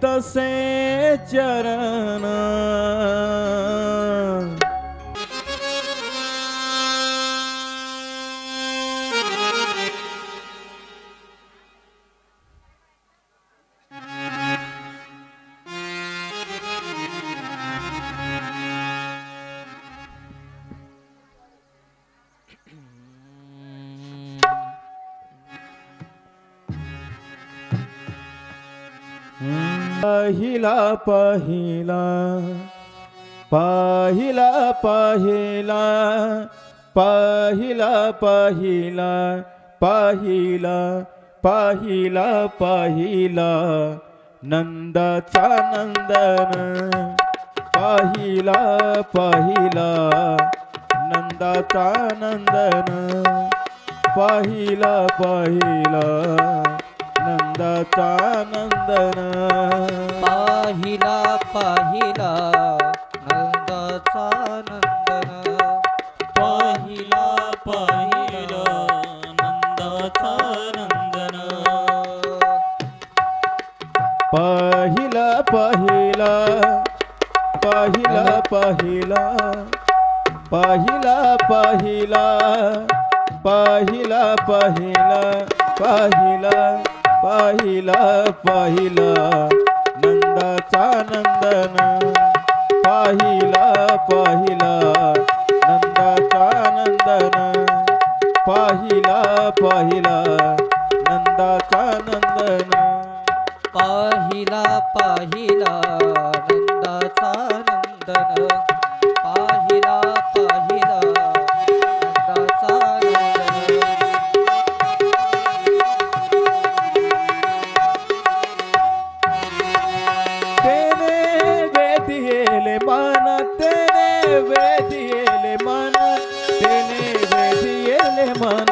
तसे चरण पहिला पहिला पहिला पहिला पहिला पहिला पहिला पहिला पहिला नंदाचा नंदन पहिला पहिला नंदाचा नंदन पहिला पहिला नंदाचा नंदन पाहिला पाहिला नंदाचा नंदन पाहिला पाहिला नंदाचा नंदन पहिला पहिला पहिला पहिला पहिला पहिला पहिला पहिला पहिला पहिला पहिला नंदाचा नंदन पहिला पहिला नंदाचा नंदन पहिला पहिला नंदाचा नंदन पाहिला पाहिला नंदाचा नंदन पाहिला पाहिला नंदाचा नंदन तेने वेदियेले मन तेने वेदियेले मन तेने वेदियेले मन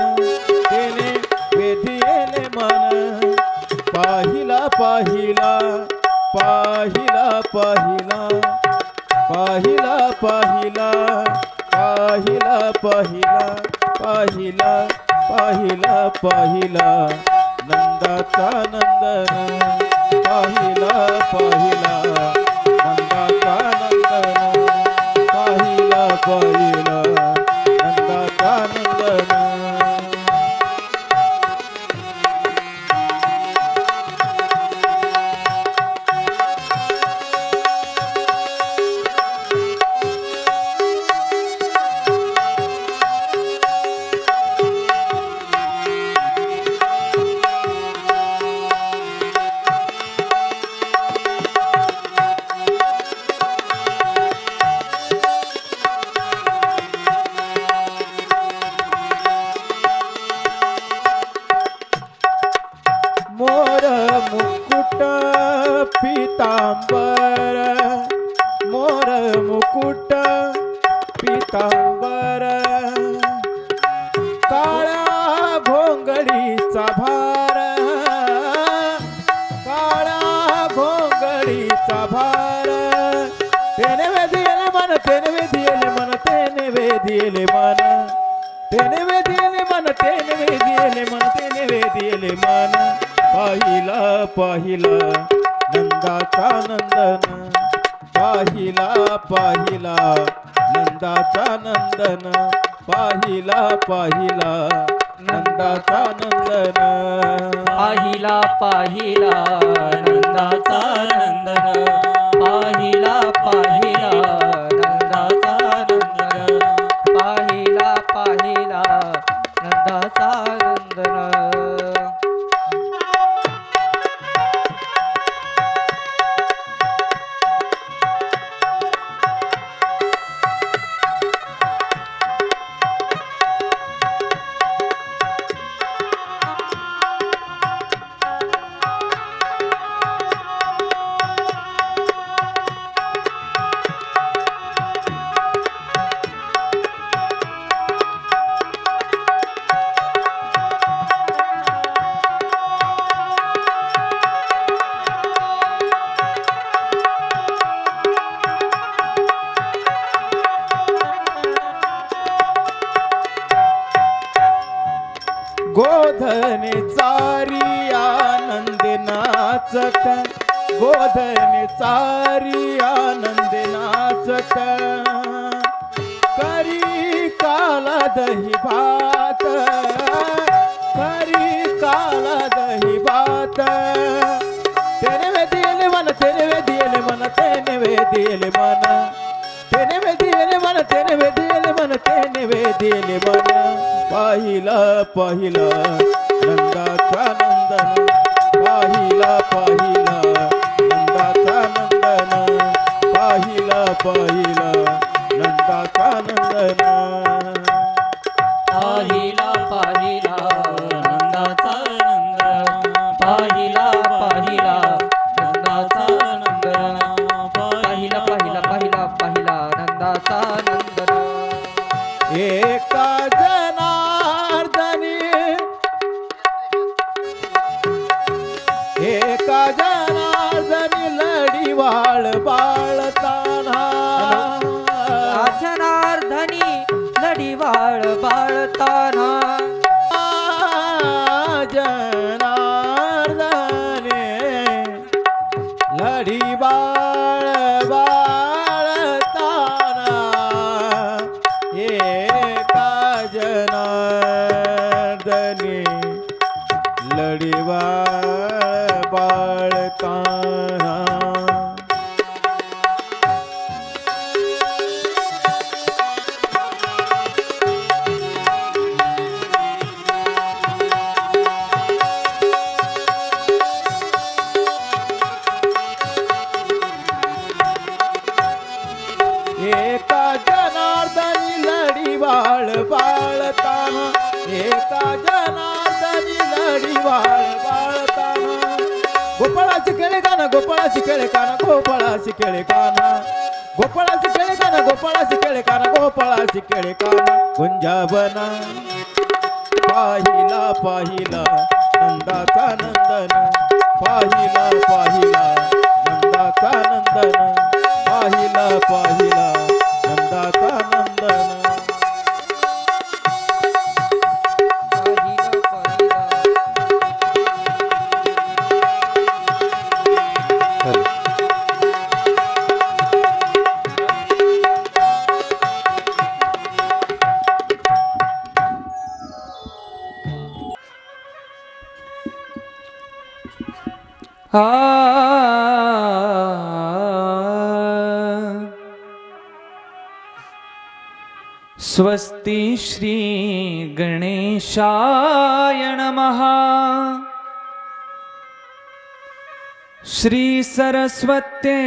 तेने वेदियेले मन पाहिला पाहिला पाहिला पाहिला पाहिला पाहिला पाहिला पाहिला पाहिला पाहिला पाहिला नंदाचा नंदन पाहिला पाहिला नंदाचा नंदन पाहिला पाहिला नंदाचा नंदन मोर मुकुट पीतांबर मोर मुकुट पीतांबर काळ्या घोंगडीचा भार काळ्या घोंगडीचा भार तेने वेदियेले मन तेने वेदियेले मन तेने वेदियेले मन तेने वेदियेले मन तेने वेदियेले मन तेने वेदियेले मन पाहिला पाहिला नंदाचा नंदन पाहिला पाहिला नंदाचा नंदन पाहिला पाहिला नंदाचा नंदन पाहिला पाहिला नंदाचा नंदन पाहिला पाहिला नंदाचा नंदन पाहिला पाहिला नंदाचा नंदन गोधने चारी आनंद नाचत गोधन चारी आनंद नाचत करी काला दही भात करी काला दही भात तेने वेदिले मन तेने वेदिले मन तेने वेदिले मन तेने वेदिले मन तेने वेदिले मन तेने वेदिले मन पाहिला पाहिला नंदाचा नंदन पाहिला पाहिला नंदाचा नंदन पाहिला पाहिला नंदाचा नंदन पाहिला पाहिला नंदाचा नंदन पाहिला पाहिला नंदाचा नंदन पाहिला पाहिला पाहिला पाहिला नंदाचा नंदन एका जनार्दनी एका जनार्दनी लढीवाळ बाळताना जनार्दनी लढीवाळ बाळताना जनार्दने लढीवाळ बाळताना एका जनार्दने लढीवाळ बाळताना एका जनार्दनी लढीवाळ बाळताना एका जनार्दनी लढीवाळ बाळताना गोपाळाची खेळे काना गोपाळाची खेळे काना गोपाळाची खेळे काना गोपाळाची खेळे काना गोपाळाची खेळे काना गोपाळाची खेळे काना गुंजावना पाहिला पाहिला नंदाचा नंदन पाहिला पाहिला नंदाचा नंदन पाहिला पाहिला नंदाचा नंदन पाहिला पाहिला स्वस्ति श्री गणेशाय नमः श्री सरस्वत्यै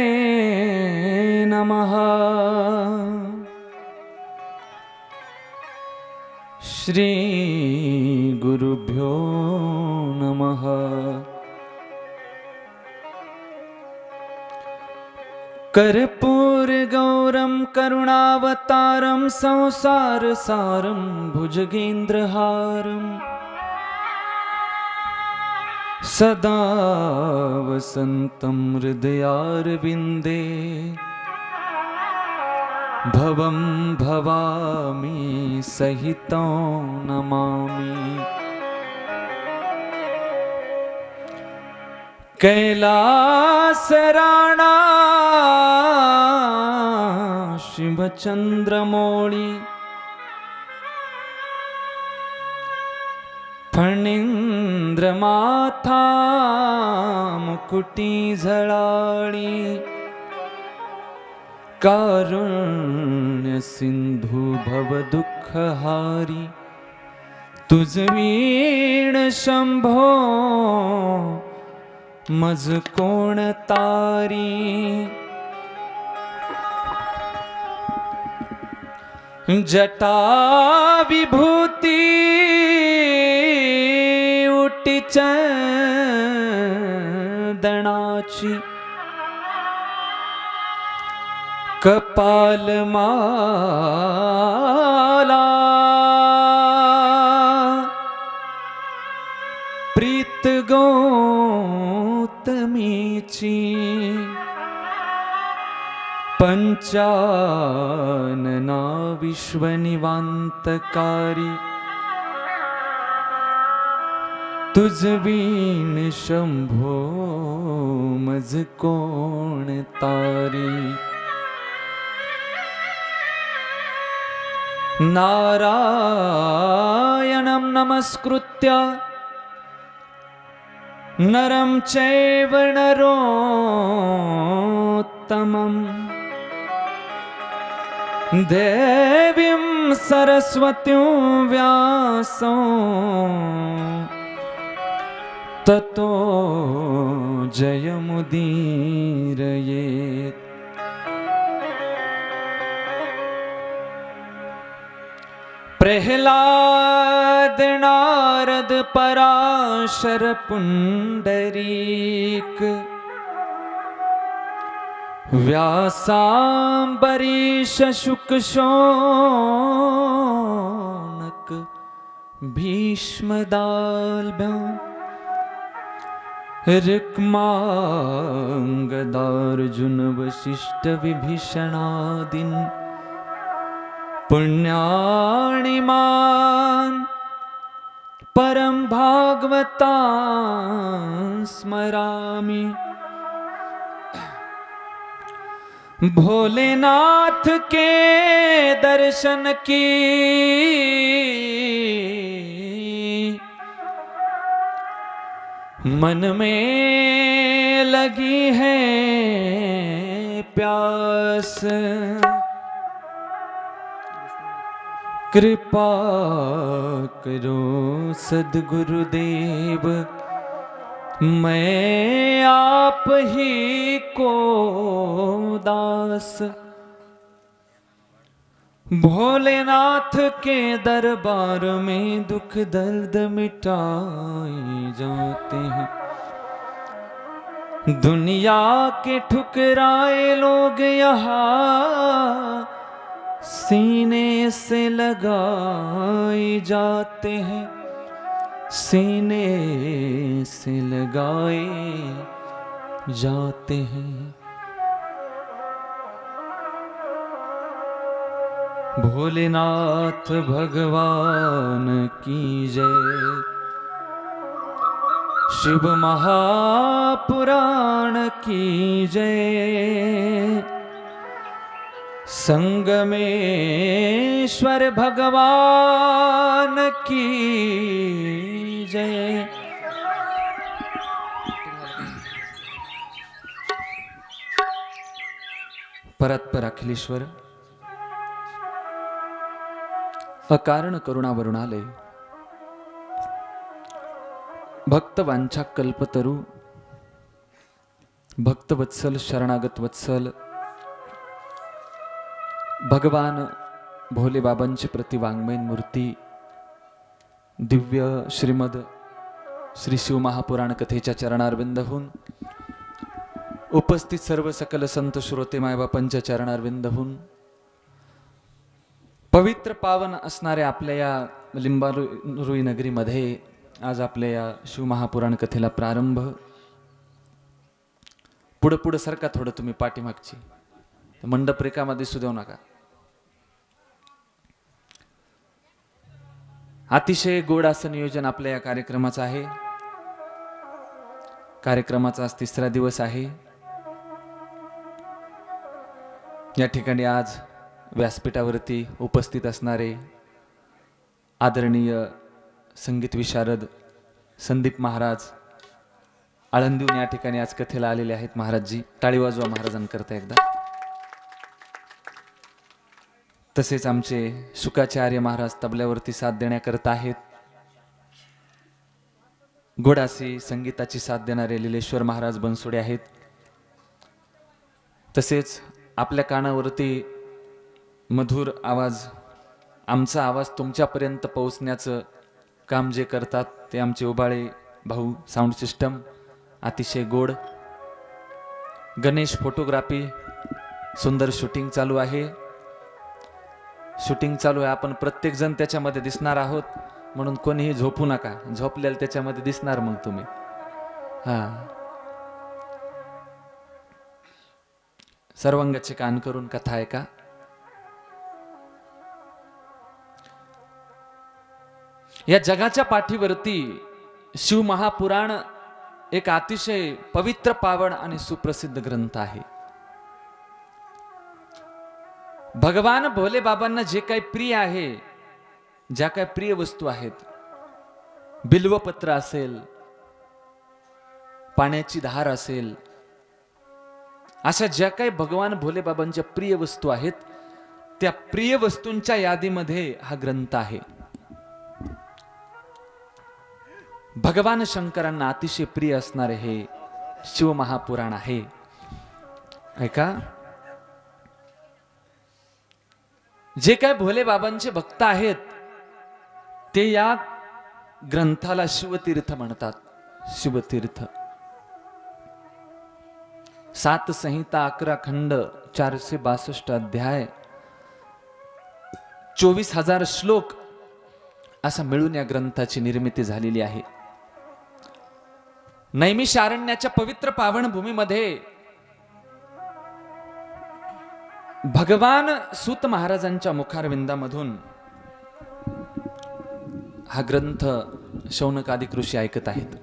नमः श्री गुरुभ्यो नमः कर्पूरगौरं करुणावतारं संसारसारं भुजगेन्द्रहारं सदा वसन्तं हृदयारविन्दे भवं भवामि सहितं नमामि कैलासराणा शिवचन्द्रमौळी फणीन्द्रमाथा मुकुटी झळाळी कारुण्य सिंधू भवदुःखहारी तुझ वीण शंभो मज कोण तारी जटा विभूती उटी चंदनाची कपाल माला प्रीत गौतमीची पंचानना विश्वनिवांतकारी तुझ बीन शंभो मज कोण तारी नारायणं नमस्कृत्य नरं चैव नरोत्तमम् देवीं सरस्वतीं व्यासं ततो जयमुदीरयेत्। प्रह्लाद नारद पराशर पुंडरीक व्यासांबरीश शुक शौनक भीष्मदाल्भ्यां ऋक्मांगदार्जुन वसिष्ठ विभीषणादीन् पुण्याणिमान् परम भागवतां स्मरामि। भोलेनाथ के दर्शन की मन में लगी है प्यास। कृपा करो सद्गुरुदेव मैं आप ही को दास। भोलेनाथ के दरबार में दुख दर्द मिटाए जाते हैं। दुनिया के ठुकराए लोग यहाँ सीने से लगाए जाते हैं, सीने से लगाए जाते हैं। भोलेनाथ भगवान की जय। शिव महापुराण की जय। संगमेश्वर भगवान की जय। परत्पर अखिलेश्वर अकारण करुणा वरुणालय भक्त वांछा कल्पतरु भक्त वत्सल शरणागत वत्सल भगवान भोले बाबांची प्रतिवांग्मयीन मूर्ती दिव्य श्रीमद श्री शिव महापुराण कथेच्या चरणारविंदहून उपस्थित सर्व सकल संत श्रोते मायबापांच्या चरणारविंदहून पवित्र पावन असणाऱ्या आपल्या या लिंबारुई नगरीमध्ये आज आपल्या या शिव महापुराण कथेला प्रारंभ। पुढं पुढं सरका थोडं तुम्ही पाठीमागची मंडप रेखामध्ये दिसू देऊ नका। अतिशय गोड असं नियोजन आपल्या या कार्यक्रमाचं आहे। कार्यक्रमाचा आज तिसरा दिवस आहे। या ठिकाणी आज व्यासपीठावरती उपस्थित असणारे आदरणीय संगीत विशारद संदीप महाराज आळंदीहून या ठिकाणी आज कथेला आलेले आहेत। महाराजजी टाळी वाजवा महाराजांकरता एकदा। तसेच आमचे शुकाचार्य महाराज तबल्यावरती साथ देण्याकरता आहेत। गोडासी संगीताची साथ देणारे लिलेश्वर महाराज बनसोडे आहेत। तसेच आपल्या कानावरती मधुर आवाज आमचा आवाज तुमच्यापर्यंत पोहोचण्याचं काम जे करतात ते आमचे उबाळे भाऊ साऊंड सिस्टम अतिशय गोड। गणेश फोटोग्राफी सुंदर शूटिंग चालू आहे। शूटिंग चालू आहे, आपण प्रत्येक जण त्याच्यामध्ये दिसणार आहोत म्हणून कोणीही झोपू नका। झोपलेलं त्याच्यामध्ये दिसणार मग तुम्ही। सर्वांगाचे कान करून कथा ऐका। या जगाच्या पाठीवरती शिवमहापुराण एक अतिशय पवित्र, पावन आणि सुप्रसिद्ध ग्रंथ आहे. भगवान भोले बाबांना जे काही प्रिय आहे, ज्या काही प्रिय वस्तू आहेत, बिल्वपत्र असेल, पाण्याची धार असेल, अशा ज्या काही भगवान भोले बाबांच्या प्रिय वस्तू आहेत, त्या प्रिय वस्तूंच्या यादीमध्ये हा ग्रंथ आहे. भगवान शंकरांना अतिशय प्रिय असणारे हे शिवमहापुराण आहे. ऐका, जे काय भोले बाबांचे भक्त आहेत ते या ग्रंथाला शिवतीर्थ म्हणतात. शिवतीर्थ. 7 संहिता, 11 खंड, 462 अध्याय, 24,000 श्लोक असा मिळून या ग्रंथाची निर्मिती झालेली आहे. नैमिषारण्याच्या पवित्र पावन भूमीमध्ये भगवान सूत महाराजांच्या मुखारविंदामधून हा ग्रंथ शौनकादिक ऋषी ऐकत आहेत.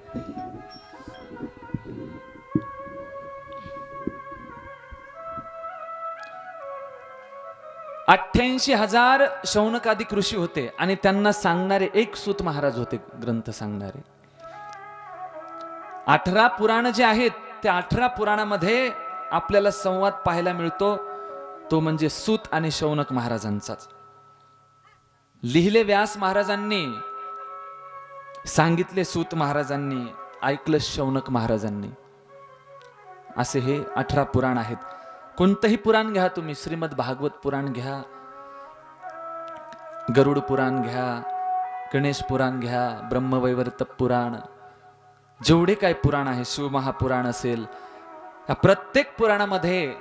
अठ्ठ्याऐंशी 88,000 शौनकादिक ऋषी होते आणि त्यांना सांगणारे एक सूत महाराज होते, ग्रंथ सांगणारे. 18 पुराण जे आहेत त्या 18 पुराणामध्ये आपल्याला संवाद पाहायला मिळतो, तो म्हणजे सूत आणि शौनक महाराजांचाच. लिहिले व्यास महाराजांनी, सांगितले सूत महाराजांनी, ऐकलं शौनक महाराजांनी. असे हे 18 पुराण आहेत. कोणतंही पुराण घ्या तुम्ही, श्रीमद भागवत पुराण घ्या, गरुड पुराण घ्या, गणेश पुराण घ्या, ब्रह्मवैवर्त पुराण, जेवढे काय पुराण आहे, शिवमहापुराण असेल, या प्रत्येक पुराणामध्ये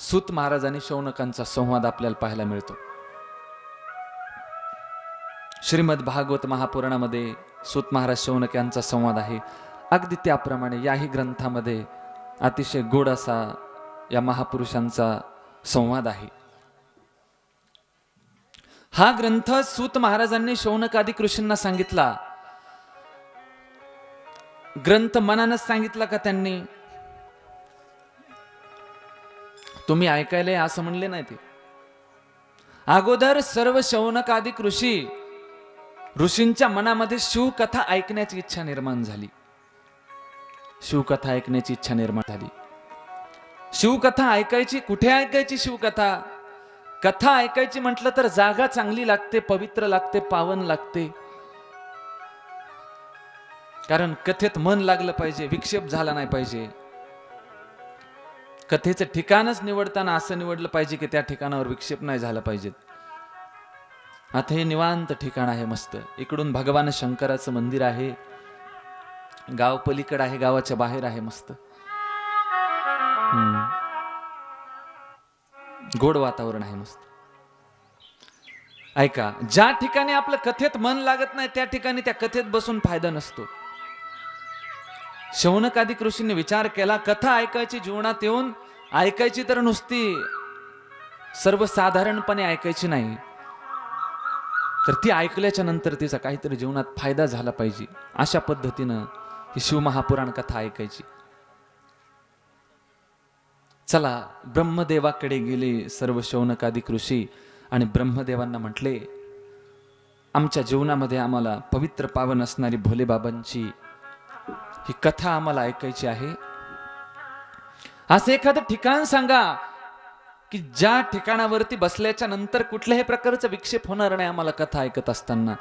सूत महाराज आणि शौनकांचा संवाद आपल्याला पाहायला मिळतो. श्रीमद भागवत महापुराणामध्ये सूत महाराज शौनक यांचा संवाद आहे. अगदी त्याप्रमाणे याही ग्रंथामध्ये अतिशय गोड असा या महापुरुषांचा संवाद आहे. हा ग्रंथ सूत महाराजांनी शौनकादिक ऋषींना सांगितला. ग्रंथ मनानच सांगितला का त्यांनी? तुम्ही ऐकायला असं म्हणले नाही ते. अगोदर सर्व शौनकादिक ऋषींच्या मनामध्ये शिवकथा ऐकण्याची इच्छा निर्माण झाली. शिवकथा ऐकण्याची इच्छा निर्माण झाली. शिवकथा ऐकायची. कुठे ऐकायची शिवकथा? कथा ऐकायची म्हटलं तर जागा चांगली लागते, पवित्र लागते, पावन लागते. कारण कथेत मन लागलं पाहिजे, विक्षेप झाला नाही पाहिजे. कथेचं ठिकाणच निवडताना असं निवडलं पाहिजे की त्या ठिकाणावर विक्षेप नाही झाला पाहिजे. आता हे निवांत ठिकाण आहे मस्त. इकडून भगवान शंकराचं मंदिर आहे, गाव पलीकडे आहे, गावाच्या बाहेर आहे मस्त. गोड वातावरण आहे मस्त. ऐका, ज्या ठिकाणी आपलं कथेत मन लागत नाही त्या ठिकाणी त्या कथेत बसून फायदा नसतो. शौनकादिक ऋषींनी विचार केला, कथा ऐकायची, जीवनात येऊन ऐकायची तर नुसती सर्वसाधारणपणे ऐकायची नाही, तर ती ऐकल्याच्या नंतर तिचा काहीतरी जीवनात फायदा झाला पाहिजे. अशा पद्धतीनं ही शिवमहापुराण कथा ऐकायची. चला, ब्रह्मदेवाकडे गेले सर्व शौनकादिक ऋषी आणि ब्रह्मदेवांना म्हटले, आमच्या जीवनामध्ये आम्हाला पवित्र पावन असणारी भोले बाबांची ही कथा आम्हाला ऐकायची आहे. असं एखादं ठिकाण सांगा की ज्या ठिकाणावरती बसल्याच्या नंतर कुठल्याही प्रकारचा विक्षेप होणार नाही, आम्हाला कथा ऐकत असताना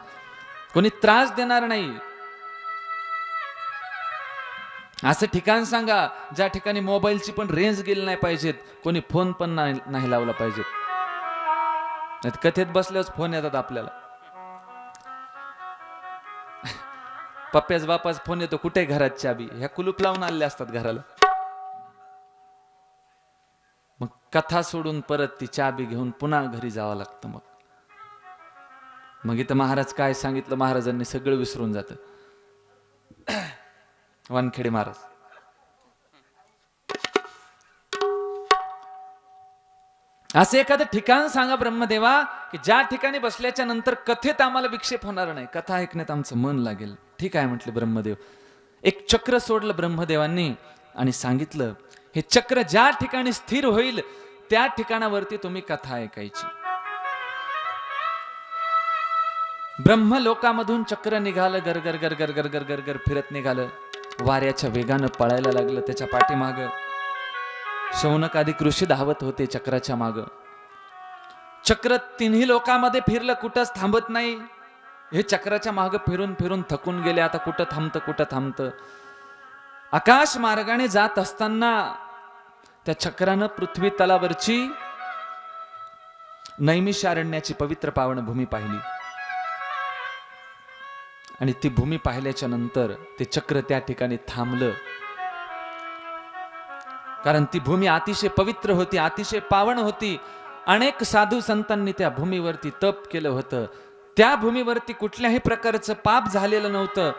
कोणी त्रास देणार नाही. असं ठिकाण सांगा ज्या ठिकाणी मोबाईलची पण रेंज गेली नाही पाहिजेत, कोणी फोन पण नाही लावला पाहिजेत. कथेत बसल्यावर फोन येतात आपल्याला. पप्प्याच बापाच फोन येतो, कुठे घरात चाबी? ह्या कुलूप लावून आलेल्या असतात घराला. मग कथा सोडून परत ती चाबी घेऊन पुन्हा घरी जावं लागतं. मग इथं महाराज काय सांगितलं, महाराजांनी सगळं विसरून जातं. वानखेडे महाराज, असे एखादं ठिकाण सांगा ब्रह्मदेवा की ज्या ठिकाणी बसल्याच्या नंतर कथेत आम्हाला विक्षेप होणार नाही, कथा ऐकण्यात आमचं मन लागेल. ठीक आहे म्हटले ब्रह्मदेव. एक चक्र सोडलं ब्रह्मदेवांनी आणि सांगितलं, हे चक्र ज्या ठिकाणी स्थिर होईल त्या ठिकाणावरती तुम्ही कथा ऐकायची. ब्रह्मलोकामधून चक्र निघालं, गरगर गरगर गरगर गरगर फिरत निघालं. वाऱ्याच्या वेगानं पळायला लागलं. त्याच्या पाठीमाग शौनकादिक ऋषी धावत होते चक्राच्या माग. चक्र तिन्ही लोकांमध्ये फिरलं, कुठंच थांबत नाही. हे चक्राच्या माग फिरून फिरून थकून गेले. आता कुठं थांबतं कुठं थांबतं. आकाश मार्गाने जात असताना त्या चक्रानं पृथ्वी तलावरची नैमिषारण्याची पवित्र पावन भूमी पाहिली. आणि ती भूमी पाहिल्याच्या नंतर ते चक्र त्या ठिकाणी थांबलं. कारण ती भूमी अतिशय पवित्र होती, अतिशय पावन होती. अनेक साधू संतांनी त्या भूमीवरती तप केलं होतं. त्या भूमीवरती कुठल्याही प्रकारचं पाप झालेलं नव्हतं.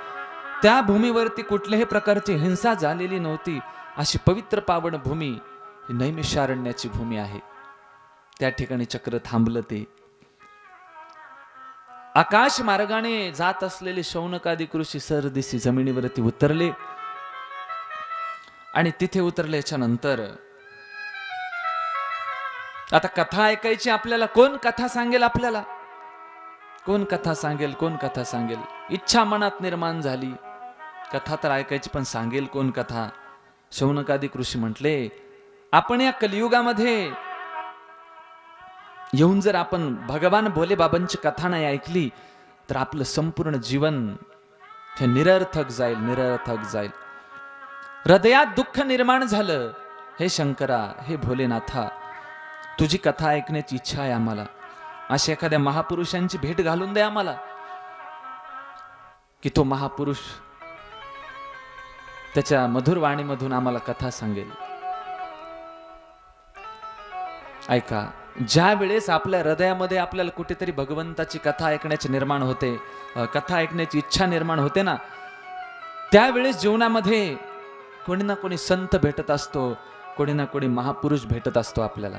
त्या भूमीवरती कुठल्याही प्रकारची हिंसा झालेली नव्हती. अशी पवित्र पावन भूमी ही नैमिषारण्याची भूमी आहे. त्या ठिकाणी चक्र थांबलं. ते आकाश मार्गाने जात असलेले शौनकादिक ऋषी सरदिशी जमिनीवरती उतरले. आणि तिथे उतरल्याच्या नंतर आता कथा ऐकायची आपल्याला. कोण कथा सांगेल आपल्याला? कोण कथा सांगेल? कोण कथा सांगेल? इच्छा मनात निर्माण झाली. कथा तर ऐकायची, पण सांगेल कोण कथा? शौनकादिक ऋषी म्हटले, आपण या कलियुगामध्ये येऊन जर आपण भगवान भोले बाबांची कथा नाही ऐकली तर आपलं संपूर्ण जीवन हे निरर्थक जाईल, निरर्थक जाईल. हृदयात दुःख निर्माण झालं. हे शंकरा, हे भोलेनाथा, तुझी कथा ऐकण्याची इच्छा आहे आम्हाला. अशा एखाद्या महापुरुषांची भेट घालून दे आम्हाला, की तो महापुरुष त्याच्या मधुर वाणीमधून आम्हाला कथा सांगेल. ऐका, ज्या वेळेस आपल्या हृदयामध्ये आपल्याला कुठेतरी भगवंताची कथा ऐकण्याची निर्माण होते, कथा ऐकण्याची इच्छा निर्माण होते ना, त्यावेळेस जीवनामध्ये कोणी ना कोणी संत भेटत असतो, कोणी ना कोणी महापुरुष भेटत असतो आपल्याला.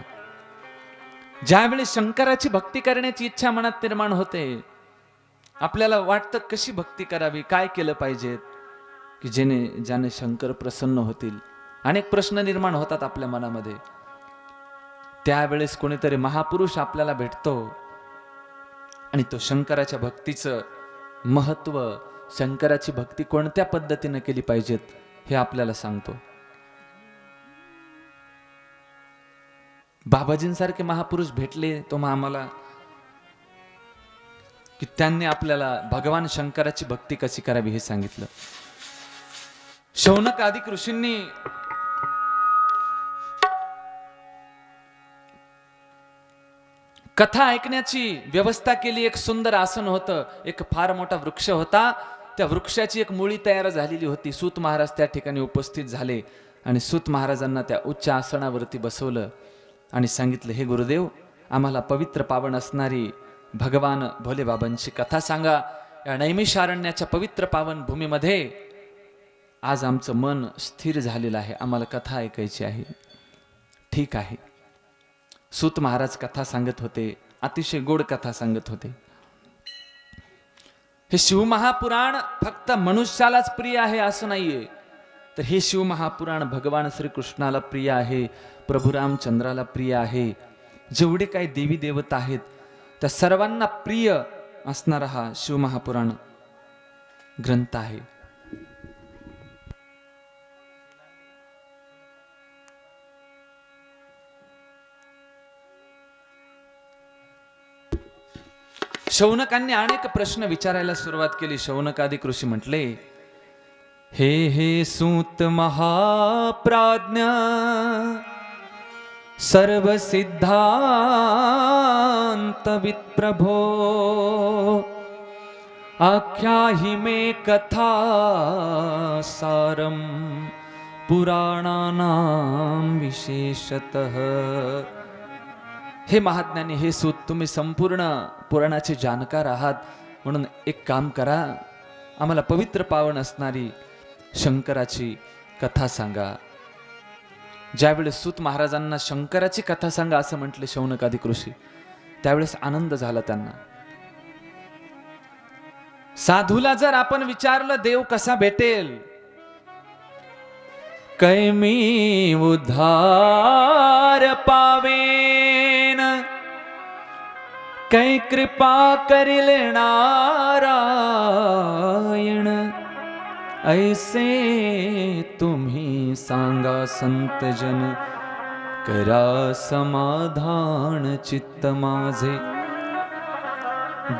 ज्यावेळी शंकराची भक्ती करण्याची इच्छा मनात निर्माण होते, आपल्याला वाटतं कशी भक्ती करावी, काय केलं पाहिजे की ज्याने शंकर प्रसन्न होतील. अनेक प्रश्न निर्माण होतात आपल्या मनामध्ये. त्यावेळेस कोणीतरी महापुरुष आपल्याला भेटतो आणि तो शंकराच्या भक्तीचं महत्व, शंकराची भक्ती कोणत्या पद्धतीने केली पाहिजेत हे आपल्याला सांगतो. बाबाजींसारखे महापुरुष भेटले तो आम्हाला, की त्यांनी आपल्याला भगवान शंकराची भक्ती कशी करावी हे सांगितलं. शौनकादिक ऋषींनी कथा ऐकण्याची व्यवस्था केली. एक सुंदर आसन होतं, एक फार मोठा वृक्ष होता. त्या वृक्षाची एक मुळी तयार झालेली होती. सूत महाराज त्या ठिकाणी उपस्थित झाले आणि सूत महाराजांना त्या उच्च आसनावरती बसवलं आणि सांगितलं, हे गुरुदेव, आम्हाला पवित्र पावन असणारी भगवान भोले बाबांची कथा सांगा. या नैमिषारण्याच्या पवित्र पावन भूमीमध्ये आज आमचं मन स्थिर झालेलं आहे, आम्हाला कथा ऐकायची आहे. ठीक आहे. सूत महाराज कथा सांगत होते, अतिशय गोड कथा सांगत होते. हे शिवमहापुराण फक्त मनुष्यालाच प्रिय आहे असं नाहीये, तर हे शिवमहापुराण भगवान श्रीकृष्णाला प्रिय आहे, प्रभू रामचंद्राला प्रिय आहे. जेवढे काही देवी देवता आहेत त्या सर्वांना प्रिय असणारा हा शिवमहापुराण ग्रंथ आहे. शौनकांनी अनेक प्रश्न विचारायला सुरुवात केली. शौनकादिक ऋषी म्हटले, हे सूत महाप्राज्ञ सर्व सिद्धांत विप्रभो आख्याहि मे कथा सारम पुराणानां विशेषतः. हे महाज्ञानी, हे सूत, तुम्ही संपूर्ण पुराणाचे जाणकार आहात, म्हणून एक काम करा, आम्हाला पवित्र पावन असणारी शंकराची कथा सांगा. ज्यावेळेस सूत महाराजांना शंकराची कथा सांगा असं म्हटले शौनकादिक ऋषी, त्यावेळेस आनंद झाला त्यांना. साधूला जर आपण विचारलं देव कसा भेटेल, कै मी उद्धार पावेन, कै कृपा करिल नारायण, ऐसे तुम्ही सांगा संत जन, करा समाधान चित्त माझे.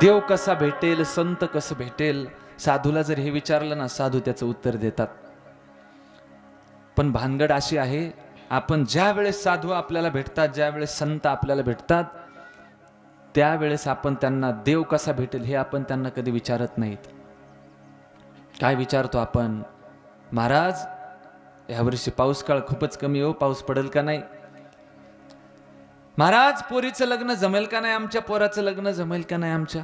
देव कसा भेटेल, संत कसं भेटेल, साधूला जर हे विचारलं ना, साधू त्याचं उत्तर देतात. पण भानगड अशी आहे, आपण ज्या वेळेस साधू आपल्याला भेटतात, ज्या वेळेस संत आपल्याला भेटतात, त्यावेळेस आपण त्यांना देव कसा भेटेल हे आपण त्यांना कधी विचारत नाहीत. काय विचारतो आपण, महाराज यावर्षी पाऊस काळ खूपच कमी हो, पाऊस पडेल का नाही? महाराज पोरीचं लग्न जमेल का नाही आमच्या? पोराचं लग्न जमेल का नाही आमच्या?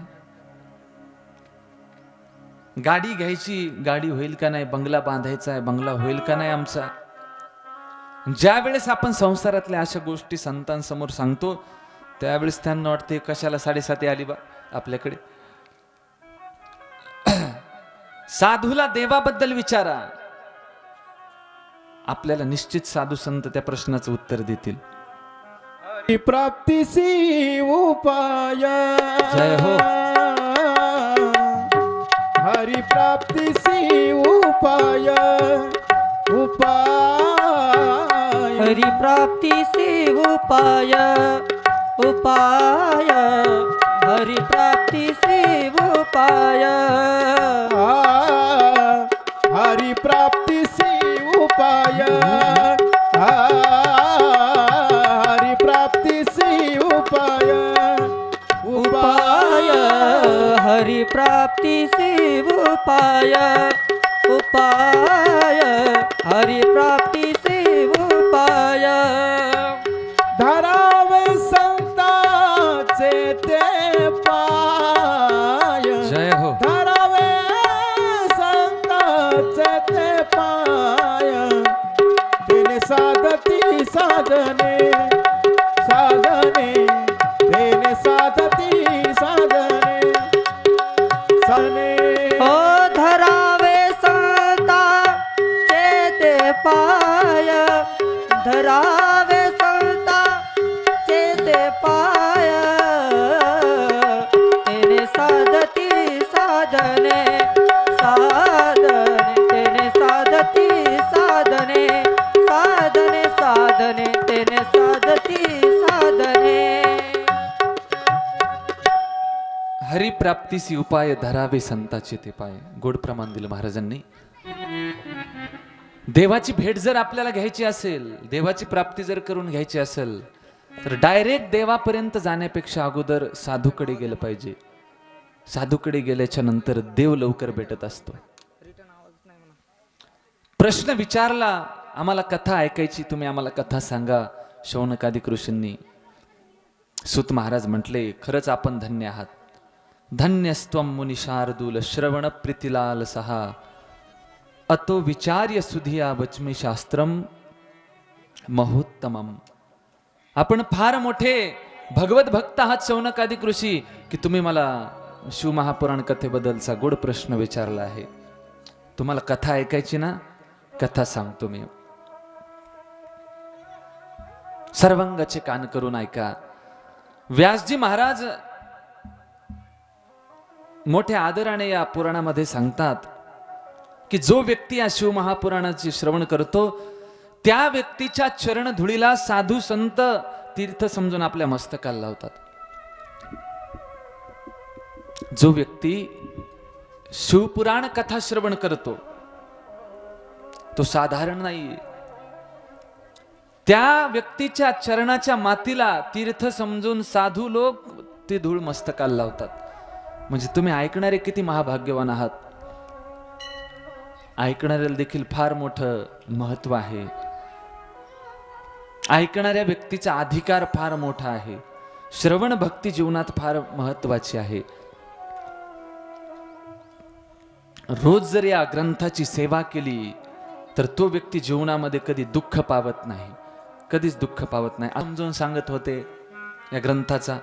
गाडी घ्यायची, गाडी होईल का नाही? बंगला बांधायचा आहे, बंगला होईल का नाही आमचा? ज्या वेळेस आपण संसारातल्या अशा गोष्टी संतांसमोर सांगतो, त्यावेळेस त्यांना वाटते कशाला 7:30 आली बा आपल्याकडे. साधूला देवाबद्दल विचारा, आपल्याला निश्चित साधू संत त्या प्रश्नाचं उत्तर देतील. प्राप्तीसी उपाय, जय हो. हरि प्राप्तीसी उपाय, उपाय हरि प्राप्तीसी उपाय, उपाय हरि प्राप्तीसी उपाय, हरि प्राप्तीसी उपाय, हरि प्राप्तीसी उपाय, उपाय हरि प्राप्तीसी उपाय, उपाय हरि प्राप्तीसी उपाय. धरावे संताचे ते पाय, जय हो. धरावे संताचे ते पाय, तिने साधती साधने, साधने तिने साधती साधने, सने ओ धरावे संता चेते पाय, धरावे संता चेते पाय, तेने साधती साधने, साधने तेने साधती साधने, साधने साधने तेने साधती साधने. हरिप्राप्तीसी उपाय, धरावे संताचे ते पाय. गोड प्रमाण दिलं महाराजांनी. देवाची भेट जर आपल्याला घ्यायची असेल, देवाची प्राप्ती जर करून घ्यायची असेल, तर डायरेक्ट देवापर्यंत जाण्यापेक्षा अगोदर साधूकडे गेलं पाहिजे. साधूकडे गेल्याच्या नंतर देव लवकर भेटत असतो. प्रश्न विचारला, आम्हाला कथा ऐकायची, तुम्ही आम्हाला कथा सांगा. शौनकादिक ऋषींनी, सूत महाराज म्हटले, खरंच आपण धन्य आहात. धन्यस्त्वं मुनी शार्दूल श्रवण प्रीतिलाल सहा, अतो विचार्य सुधिया वच्मी शास्त्रम महोत्तमम. आपण फार मोठे भगवत भक्त आहात शौनकादिक ऋषी, की तुम्ही मला शिवमहापुराण कथेबद्दलचा गोड प्रश्न विचारला आहे. तुम्हाला कथा ऐकायची ना? कथा सांगतो मी. सर्वांगाचे कान करून ऐका. व्यासजी महाराज मोठ्या आदराने या पुराणामध्ये सांगतात की जो व्यक्ती या शिवमहापुराणाचे श्रवण करतो, त्या व्यक्तीच्या चरण धुळीला साधू संत तीर्थ समजून आपल्या मस्तकाला लावतात. जो व्यक्ती शिवपुराण कथा श्रवण करतो तो साधारण नाही. त्या व्यक्तीच्या चरणाच्या मातीला तीर्थ समजून साधू लोक ती धूळ मस्तकाला लावतात. म्हणजे तुम्ही ऐकणारे किती महाभाग्यवान आहात. ऐकणाऱ्याला देखील फार मोठं महत्व आहे. ऐकणाऱ्या व्यक्तीचा अधिकार फार मोठा आहे. श्रवण भक्ती जीवनात फार महत्वाची आहे. रोज जर या ग्रंथाची सेवा केली तर तो व्यक्ती जीवनामध्ये कधी दुःख पावत नाही, कधीच दुःख पावत नाही. समजून सांगत होते या ग्रंथाचा.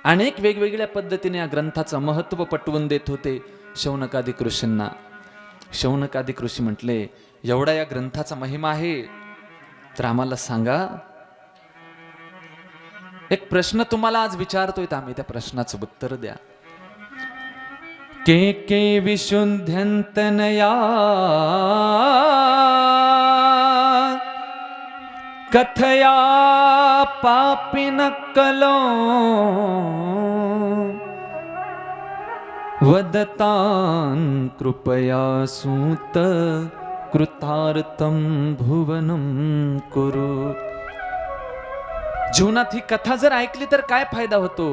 अनेक वेगवेगळ्या पद्धतीने या ग्रंथाचं महत्व पटवून देत होते शौनकादिक ऋषींना. शौनकादिक ऋषी म्हटले, एवढा या ग्रंथाचा महिमा आहे तर आम्हाला सांगा. एक प्रश्न तुम्हाला आज विचारतोय तर आम्ही त्या प्रश्नाचं उत्तर द्या. के विशुद्ध्यंतनया कथया पापिन कलो वदतान् कृपया सूत कृतार्थं भुवनं कुरु. जीवनात ही कथा जर ऐकली तर काय फायदा होतो?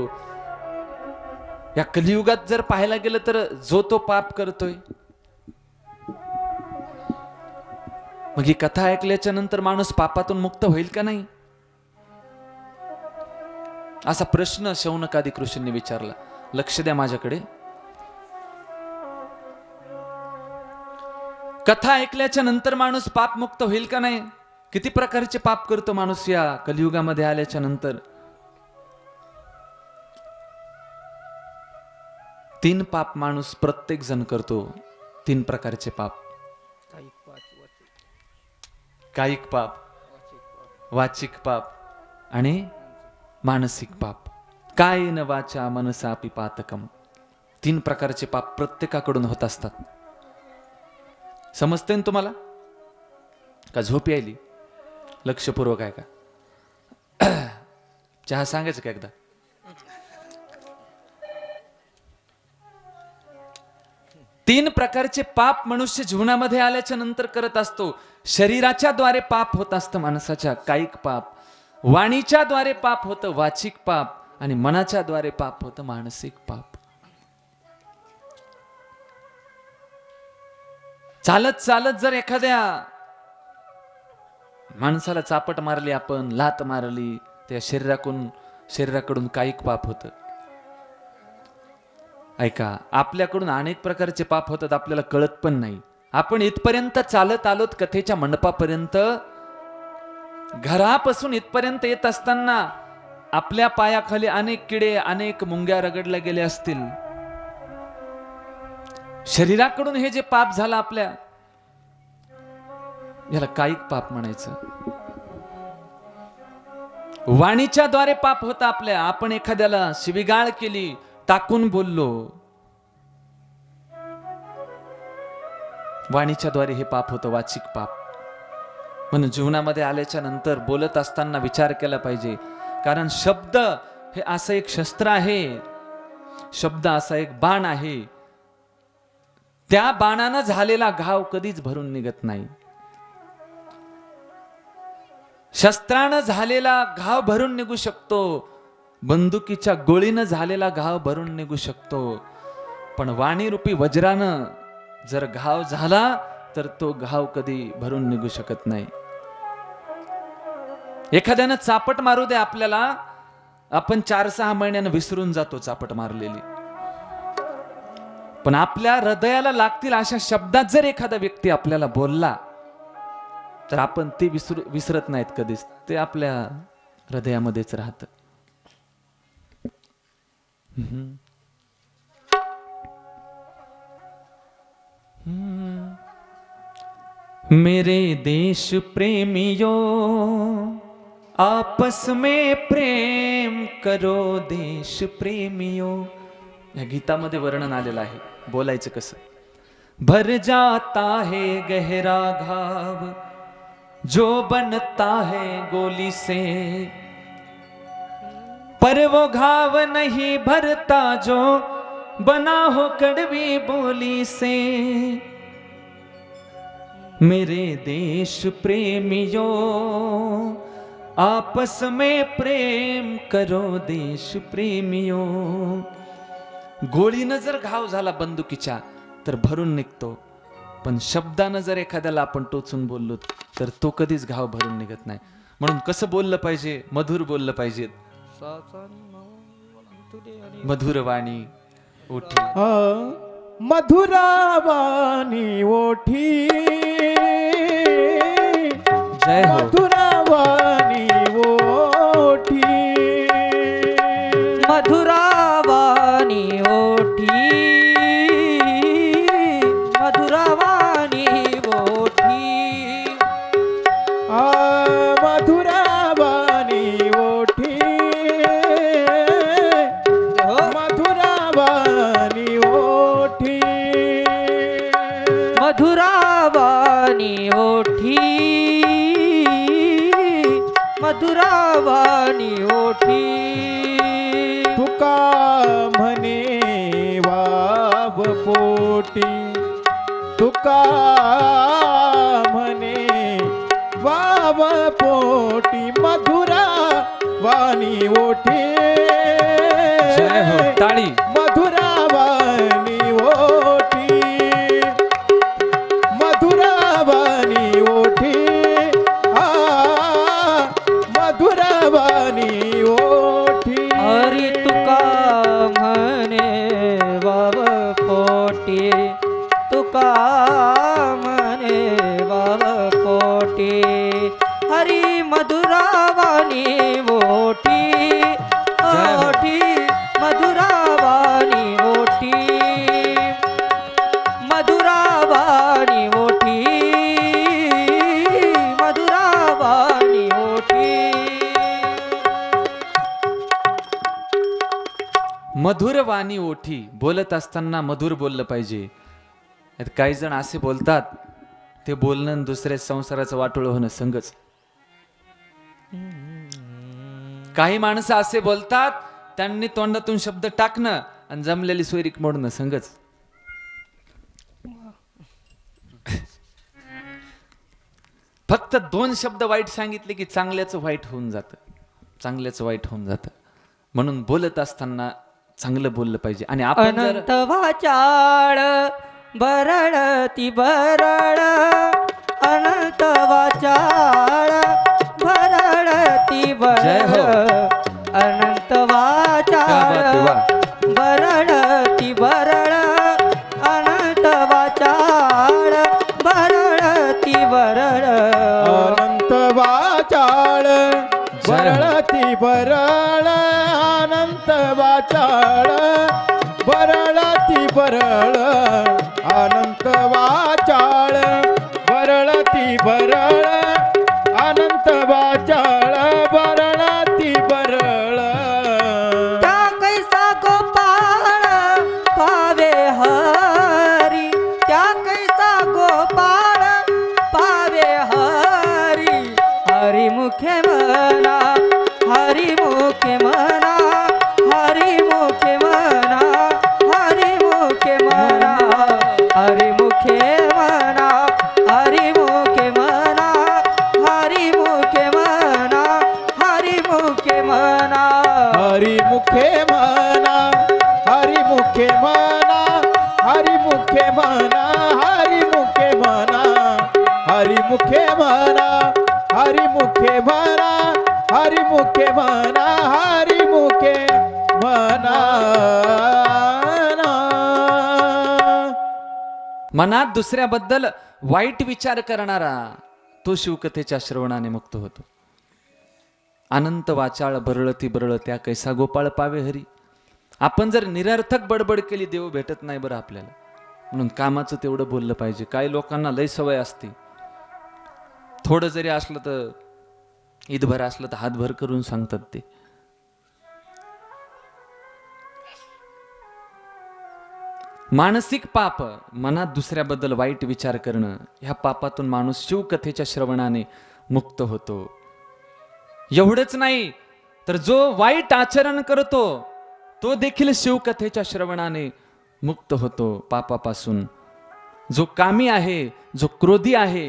या कलियुगात जर पाहायला गेलं तर जो तो पाप करतोय. मग ही कथा ऐकल्याच्या नंतर माणूस पापातून मुक्त होईल का नाही, असा प्रश्न शौनकादिक ऋषींनी विचारला. लक्ष द्या माझ्याकडे. कथा ऐकल्याच्या नंतर माणूस पाप मुक्त होईल का नाही? किती प्रकारचे पाप करतो माणूस या कलियुगामध्ये आल्याच्या नंतर? 3 पाप माणूस प्रत्येक जण करतो. 3 प्रकारचे पाप. कायिक पाप, वाचिक पाप आणि मानसिक पाप. कायेन वाचा मनसापि पातकम. 3 प्रकारचे पाप प्रत्येकाकडून होत असतात. समजते ना तुम्हाला? का झोप यायली? लक्षपूर्वक आहे का? चहा सांगायचं का एकदा? तीन प्रकारचे पाप मनुष्य जीवनामध्ये आल्याच्या नंतर करत असतो. शरीराच्या द्वारे पाप होत असतं माणसाच्या, कायिक पाप. वाणीच्या द्वारे पाप होतं, वाचिक पाप. आणि मनाच्या द्वारे पाप होतं, मानसिक पाप. चालत चालत जर एखाद्या माणसाला चापट मारली, आपण लात मारली, त्या शरीराकडून कायिक पाप होतं. ऐका, आपल्याकडून अनेक प्रकारचे पाप होतात, आपल्याला कळत पण नाही. आपण इथपर्यंत चालत आलोत कथेच्या मंडपापर्यंत. घरापासून इथपर्यंत येत असताना आपल्या पायाखाली अनेक किडे, अनेक मुंग्या रगडल्या गेल्या असतील. शरीराकडून हे जे पाप झालं आपल्या, याला कायिक पाप म्हणायचं. वाणीच्या द्वारे पाप होता आपल्या. आपण एखाद्याला शिवीगाळ केली, टाकून बोललो, वाणीच्या द्वारे हे पाप होतं, वाचिक पाप. म्हणून जीवनामध्ये आल्याच्या नंतर बोलत असताना विचार केला पाहिजे. कारण शब्द हे असं एक शस्त्र आहे, शब्द असा एक बाण आहे. त्या बाणानं झालेला घाव कधीच भरून निघत नाही. शस्त्रानं झालेला घाव भरून निघू शकतो, बंदुकीच्या गोळीनं झालेला घाव भरून निघू शकतो, पण वाणीरूपी वज्रानं जर घाव झाला तर तो घाव कधी भरून निघू शकत नाही. एखाद्यानं चापट मारू दे आपल्याला, आपण 4-6 महिन्यानं विसरून जातो चापट मारलेली. पण आपल्या हृदयाला लागतील अशा शब्दात जर एखादा व्यक्ती आपल्याला बोलला तर आपण ते विसरत नाहीत कधीच. ते आपल्या हृदयामध्येच राहतं. मेरे देश प्रेमियों, आपस में प्रेम करो देश प्रेमियों. या गीतामध्ये वर्णन आलेलं आहे, बोलायचं कसं. भर जाता है गहरा घाव जो बनता है गोली से, पर वो घाव नहीं भरता जो बना हो कड़वी बोली से. मेरे देश प्रेमियों, आपस में प्रेम करो देश प्रेमियों. गोळीनं जर घाव झाला बंदुकीच्या तर भरून निघतो, पण शब्दानं जर एखाद्याला आपण टोचून बोललो तर तो कधीच घाव भरून निघत नाही. म्हणून कसं बोललं पाहिजे? मधुर बोललं पाहिजे. मधुर वाणी ओठी, मधुरावाणी ओठी, जय हो. मधुरावाणी ओठी, मधुरा मधुरावाणी ओठी तुका म्हणे वाव पोटी तुका म्हणे वाव पोटी मधुरा वाणी ओठी जय हो टाळी मधुरा वाणी ओठी मधुरा वाणी ओठी मधुरा वाणी ओठी हरी तुका म्हणे वाव पोटी तुका म्हणे वाव पोटी हरी मधुरावाणी ओठी ओठी मधुरावाणी ओठी मधुरावाणी ओठी मधुरावाणी ओठी मधुर वाणी ओठी. बोलत असताना मधुर बोललं पाहिजे. आता काही जण असे बोलतात ते बोलणं आणि दुसऱ्या संसाराचं वाटोळ होणं संगच. काही माणसं असे बोलतात त्यांनी तोंडातून शब्द टाकणं आणि जमलेली सोयरीक मोडणं संगच. फक्त 2 शब्द वाईट सांगितले की चांगल्याचं वाईट होऊन जातं. चांगल्याचं वाईट होऊन जातं. म्हणून बोलत असताना चांगलं बोललं पाहिजे. आणि आपण जर अनंत वाचाळ बरळती बरळ अनंत वाचाळ बरळती जय हो. बरळ अनंत क्या बात आहे, वाचाळ वा. बरळती बरळ अनंत वाचाळ बरळती बरळ अनंत वाचाळ बरळती बरळ अनंत वाचाळ बरळती बरळ अनंत वाचाळ बरळती बरळ अनंत वाचाळ बरळती बरळ त्या कैसा गोपाळ पावे हरी त्या कैसा गोपाळ पावे हरी हरी मुखे मना हरी मुखे मना हरी मुखे मना हरी मुखे मना हरी मुखे मना हरी मुखे मना हरी मुखे मना हरी मुखे मना हरी मुखे म्हणा हरी मुखे म्हणा हरी मुखे म्हणा हरी मुखे म्हणा हरी मुखे म्हणा हरी मुखे म्हणा हरी मुखे म्हणा हरी मुखे म्हणा मनात दुसऱ्याबद्दल वाईट विचार करणारा तो शिवकथेच्या श्रवणाने मुक्त होतो. अनंत वाचाळ बरळती बरळ त्या कैसा गोपाळ पावे हरी. आपण जर निरर्थक बडबड केली देव भेटत नाही बरं आपल्याला. म्हणून कामाचं तेवढं बोललं पाहिजे. काही लोकांना लय सवय असते. थोडं जरी असलं तर ईदभर असलं तर हातभर करून सांगतात ते. मानसिक पाप मनात दुसऱ्याबद्दल वाईट विचार करणं ह्या पापातून माणूस शिवकथेच्या श्रवणाने मुक्त होतो. एवढंच नाही तर जो वाईट आचरण करतो तो देखील शिवकथेच्या श्रवणाने मुक्त होतो पापापासून. जो कामी आहे जो क्रोधी आहे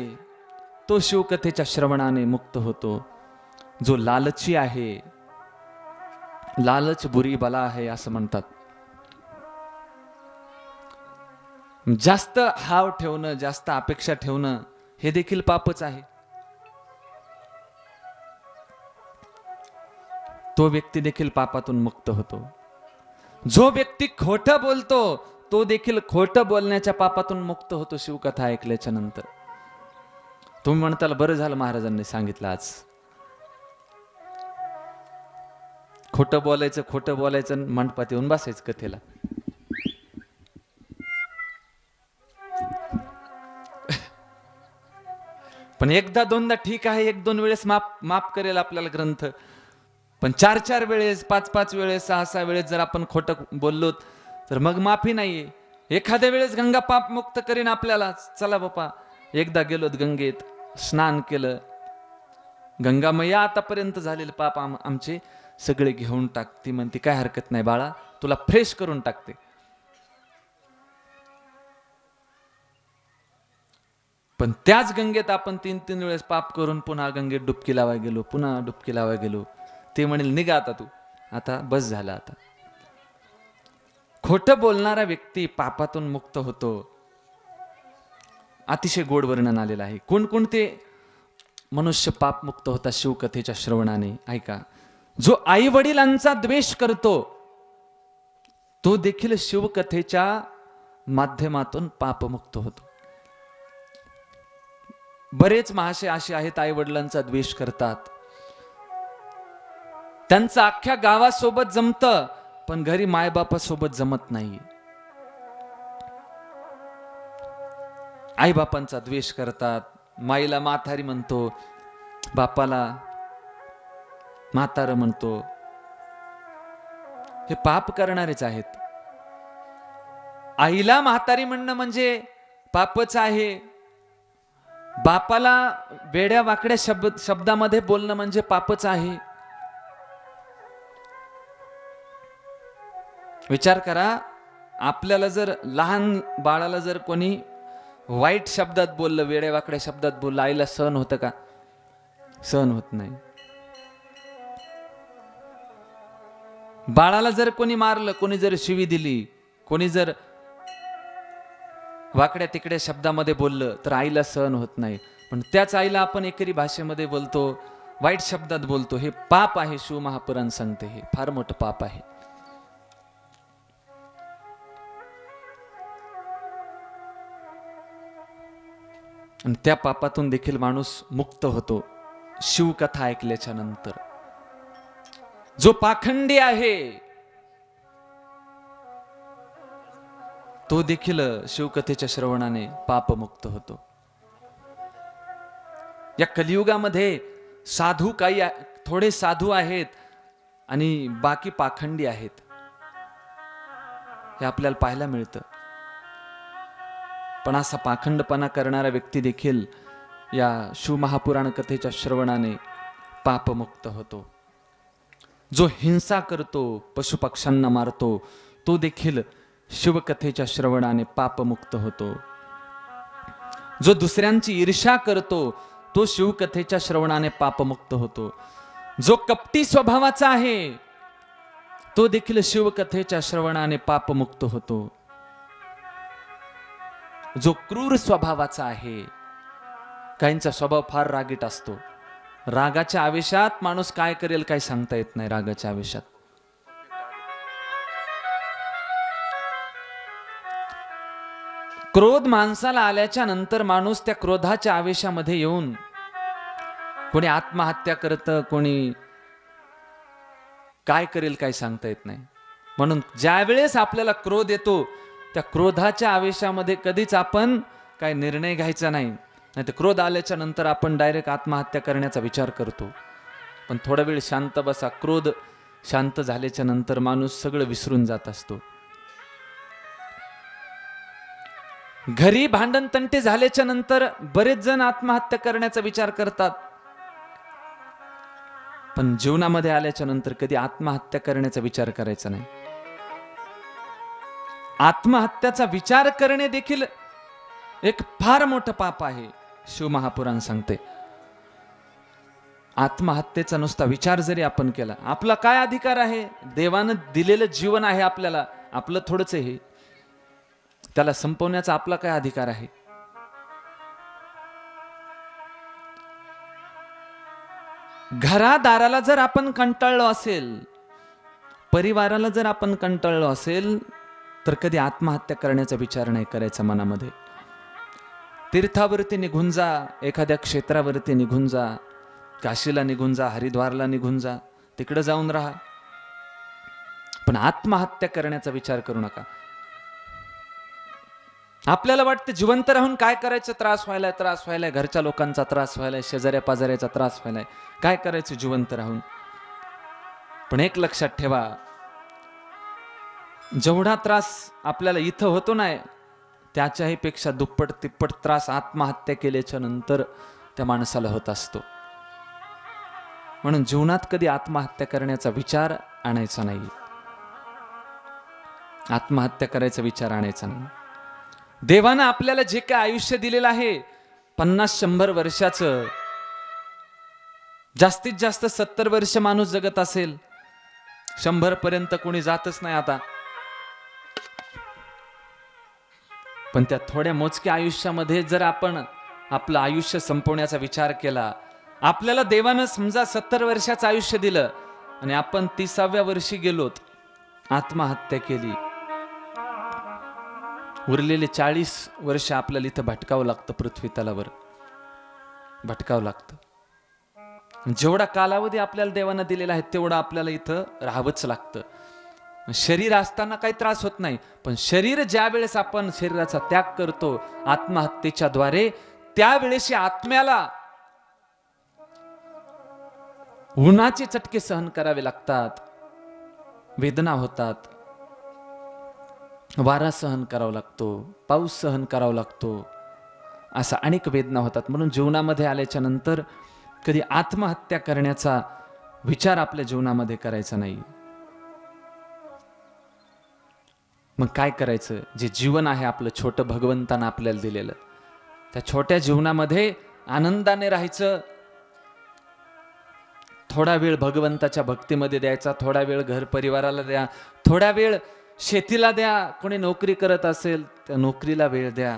तो शिवकथेच्या श्रवणाने मुक्त होतो. जो लालची आहे लालच बुरी बला आहे असं म्हणतात. जास्त हाव ठेवणं जास्त अपेक्षा ठेवणं हे देखील पापच आहे. तो व्यक्ती देखील पापातून मुक्त होतो. जो व्यक्ती खोटं बोलतो तो देखील खोटं बोलण्याच्या पापातून मुक्त होतो शिवकथा ऐकल्याच्या नंतर. तुम्ही म्हणताल बरं झालं महाराजांनी सांगितलं आज. खोटं बोलायचं मंडपात येऊन बसायचं कथेला. पण एकदा दोनदा ठीक आहे, 1-2 वेळेस माफ करेल आपल्याला ग्रंथ. पण 4-4 वेळेस 5-5 वेळेस 6-6 वेळेस जर आपण खोटं बोललो तर मग माफी नाहीये. एखाद्या वेळेस गंगा पाप मुक्त करीन आपल्याला. चला बापा एकदा गेलोत गंगेत स्नान केलं गंगा मैया आतापर्यंत झालेले पाप आमचे सगळे घेऊन टाक. ती म्हणते काय हरकत नाही बाळा, तुला फ्रेश करून टाकते. पण त्याच गंगेत आपण 3-3 वेळेस पाप करून पुन्हा गंगेत डुबकी लावाय गेलो, पुन्हा डुबकी लावाय गेलो. ते म्हणेल निघा आता तू, आता बस झाला. आता खोटं बोलणारा व्यक्ती पापातून मुक्त होतो. अतिशय गोड वर्णन आलेलं आहे. कोणकोणते मनुष्य पाप मुक्त होता शिवकथेच्या श्रवणाने ऐका. जो आई वडिलांचा द्वेष करतो तो देखील शिवकथेच्या माध्यमातून पापमुक्त होतो. बरेच महाशय असे आहेत आई वडिलांचा द्वेष करतात, त्यांचं अख्ख्या गावासोबत जमतं पण घरी मायबापासोबत जमत नाही. आई बापांचा द्वेष करतात, माईला म्हातारी म्हणतो, बापाला म्हातारं म्हणतो. हे पाप करणारेच आहेत. आईला म्हातारी म्हणणं म्हणजे पापच आहे. बापाला वेड्या वाकड्या शब्दामध्ये बोलणं म्हणजे पापच आहे. विचार करा, आपल्याला जर लहान बाळाला जर कोणी वाईट शब्दात बोललं, वेड्या वाकड्या शब्दात बोललं, आईला सहन होतं का? सहन होत नाही. बाळाला जर कोणी मारलं, कोणी जर शिवी दिली, कोणी जर वाकड्या तिकड्या शब्दामध्ये बोललं तर आईला सहन होत नाही. पण त्याच आईला आपण एकेरी भाषेमध्ये बोलतो, वाईट शब्दात बोलतो. हे पाप आहे. शिवमहापुराण सांगते हे फार मोठं पाप आहे. आणि त्या पापातून देखील माणूस मुक्त होतो शिवकथा ऐकल्याच्या नंतर. जो पाखंडी आहे तो देखील शिवकथेच्या श्रवणाने पापमुक्त होतो. या कलियुगामध्ये साधू काही थोडे साधू आहेत आणि बाकी पाखंडी आहेत, हे आपल्याला पाहायला मिळतं. पण असा पाखंडपणा करणारा व्यक्ती देखील या शिवमहापुराण कथेच्या श्रवणाने पापमुक्त होतो. जो हिंसा करतो, पशुपक्ष्यांना मारतो, तो देखील शिवकथेच्या श्रवणाने पापमुक्त होतो. जो दुसऱ्यांची ईर्ष्या करतो तो शिवकथेच्या श्रवणाने पापमुक्त होतो. जो कपटी स्वभावाचा आहे तो देखील शिवकथेच्या श्रवणाने पापमुक्त होतो. जो क्रूर स्वभावाचा आहे, काहींचा स्वभाव फार रागीट असतो, रागाच्या आवेशात माणूस काय करेल काय सांगता येत नाही. रागाच्या आवेशात क्रोध माणसाला आल्याच्या नंतर माणूस त्या क्रोधाच्या आवेशामध्ये येऊन कोणी आत्महत्या करतं, कोणी काय करेल काय सांगता येत नाही. म्हणून ज्या वेळेस आपल्याला क्रोध येतो त्या क्रोधाच्या आवेशामध्ये कधीच आपण काय निर्णय घ्यायचा नाही. नाही तर क्रोध आल्याच्या नंतर आपण डायरेक्ट आत्महत्या करण्याचा विचार करतो. पण थोडा वेळ शांत बसा. क्रोध शांत झाल्याच्या नंतर माणूस सगळं विसरून जात असतो. घरी भांडण तंटे झाल्याच्या नंतर बरेच जण आत्महत्या करण्याचा विचार करतात, पण जीवनामध्ये आल्याच्या नंतर कधी आत्महत्या करण्याचा विचार करायचा नाही. आत्महत्याचा विचार करणे देखील एक फार मोठं पाप आहे. शिवमहापुराण सांगते आत्महत्येचा नुसता विचार जरी आपण केला, आपला काय अधिकार आहे? देवानं दिलेलं जीवन आहे आपल्याला, आपलं थोडंच आहे, त्याला संपवण्याचा आपला काय अधिकार आहे? घरादाराला जर आपण कंटाळलो असेल, परिवाराला जर आपण कंटाळलो असेल तर कधी आत्महत्या करण्याचा विचार नाही करायचा मनामध्ये. तीर्थावरती निघून जा, एखाद्या क्षेत्रावरती निघून जा, काशीला निघून जा, हरिद्वारला निघून जा, तिकडे जाऊन राहा, पण आत्महत्या करण्याचा विचार करू नका. आपल्याला वाटतं जिवंत राहून काय करायचं? त्रास व्हायलाय, घरच्या लोकांचा त्रास व्हायलाय, शेजाऱ्या पाजाऱ्याचा त्रास व्हायलाय, काय करायचं जिवंत राहून? पण एक लक्षात ठेवा, जेवढा त्रास आपल्याला इथं होतो ना, त्याच्याही पेक्षा दुप्पट तिप्पट त्रास आत्महत्या केल्याच्या नंतर त्या माणसाला होत असतो. म्हणून जीवनात कधी आत्महत्या करण्याचा विचार आणायचा नाही. आत्महत्या करायचा विचार आणायचा नाही. देवानं आपल्याला जे काय आयुष्य दिलेलं आहे 50-100 वर्षाचं, जास्तीत जास्त 70 वर्ष माणूस जगत असेल, 100 पर्यंत कोणी जातच नाही आता. पण त्या थोड्या मोजक्या आयुष्यामध्ये जर आपण आपलं आयुष्य संपवण्याचा विचार केला, आपल्याला देवानं समजा 70 वर्षाचं आयुष्य दिलं आणि आपण 30व्या वर्षी गेलोत, आत्महत्या केली, उरलेले 40 वर्ष आपल्याला इथं भटकावं लागतं, पृथ्वी तलावर भटकावं लागतं. जेवढा कालावधी आपल्याला देवानं दिलेला आहे तेवढा आपल्याला इथं राहावंच लागतं. शरीर असताना काही त्रास होत नाही, पण शरीर ज्या वेळेस आपण शरीराचा त्याग करतो आत्महत्येच्या द्वारे, त्यावेळेस आत्म्याला उन्हाचे चटके सहन करावे लागतात, वेदना होतात, वारा सहन करावा लागतो, पाऊस सहन करावा लागतो, असा अनेक वेदना होतात. म्हणून जीवनामध्ये आल्याच्या नंतर कधी आत्महत्या करण्याचा विचार आपल्या जीवनामध्ये करायचा नाही. मग काय करायचं? जे जीवन आहे आपलं छोटं, भगवंतानं आपल्याला दिलेलं, त्या छोट्या जीवनामध्ये आनंदाने राहायचं. थोडा वेळ भगवंताच्या भक्तीमध्ये द्यायचा, थोडा वेळ घर परिवाराला द्या, थोडा वेळ शेतीला द्या, कोणी नोकरी करत असेल त्या नोकरीला वेळ द्या.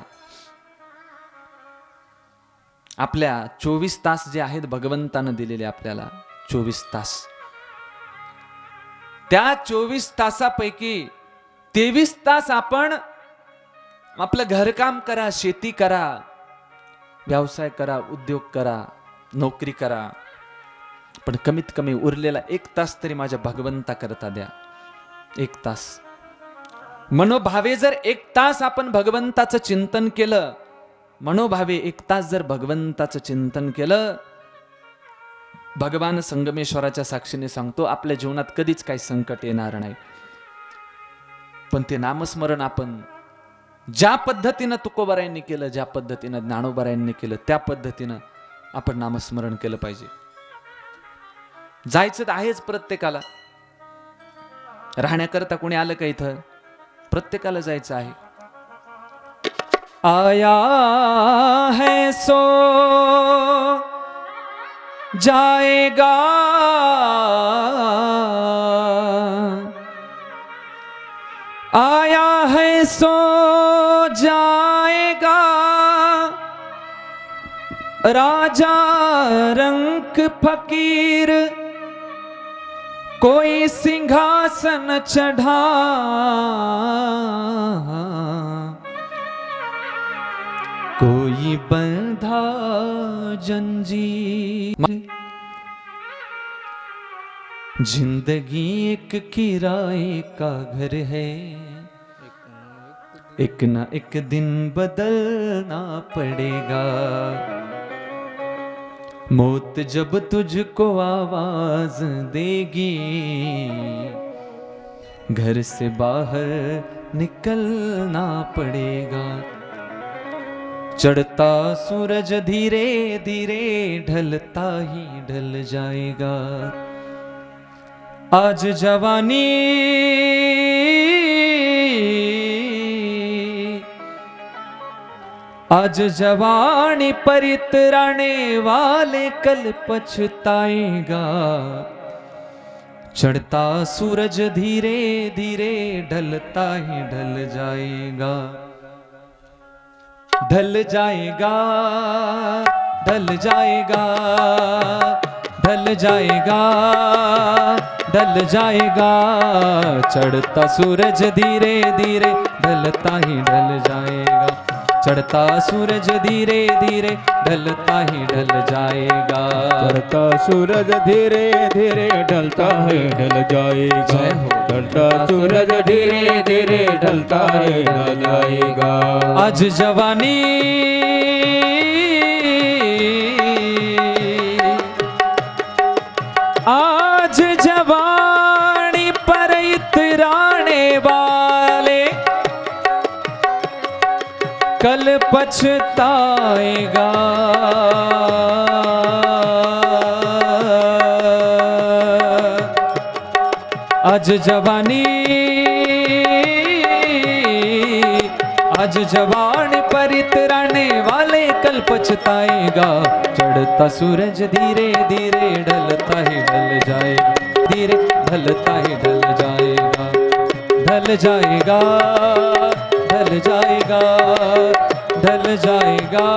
आपल्या 24 तास जे आहेत भगवंतानं दिलेले आपल्याला 24 तास, त्या 24 तासापैकी 23 तास आपण आपलं घरकाम करा, शेती करा, व्यवसाय करा, उद्योग करा, नोकरी करा, पण कमीत कमी उरलेला 1 तास तरी माझ्या भगवंता करता द्या. 1 तास मनोभावे जर 1 तास आपण भगवंताचं चिंतन केलं, मनोभावे 1 तास जर भगवंताचं चिंतन केलं, भगवान संगमेश्वराच्या साक्षीने सांगतो आपल्या जीवनात कधीच काही संकट येणार नाही. पण ते नामस्मरण आपण ज्या पद्धतीनं तुकोबारायांनी केलं, ज्या पद्धतीनं ज्ञानोबारायांनी केलं, त्या पद्धतीनं आपण नामस्मरण केलं पाहिजे. जायचं तर आहेच प्रत्येकाला, राहण्याकरता कोणी आलं का इथं? प्रत्येकाला जायचं आहे. आया है सो जाएगा, आया है सो जाएगा, राजा रंक फकीर कोई सिंहासन चढ़ा, कोई बंधा जंजीर, जिंदगी एक किराए का घर है, एक ना एक दिन बदलना पड़ेगा, मौत जब तुझको आवाज देगी, घर से बाहर निकलना पड़ेगा, चढ़ता सूरज धीरे धीरे ढलता ही ढल जाएगा, आज जवानी आज जवानी पर इतराने वाले कल पछताएगा, चढ़ता सूरज धीरे धीरे ढलता ही ढल जाएगा, ढल जाएगा, ढल जाएगा, ढल जाएगा, ढल जाएगा, चढ़ता सूरज धीरे धीरे ढलता ही ढल जाएगा, चढ़ता सूरज धीरे धीरे ढलता ही ढल जाएगा, चढ़ता सूरज धीरे धीरे ढलता है ढल जाएगा, चढ़ता सूरज धीरे धीरे ढलता है ढल जाएगा, आज जवानी आज जवानी पर इतराने वाले कल पछताएगा, आज जवानी आज जवान पर इतराने वाले कल पछताएगा। चढ़ता सूरज धीरे धीरे ढलता ही ढल जाएगा, धीरे ढलता ही ढल जाएगा, ढल जाएगा, ढल जाएगा, ढल जाएगा,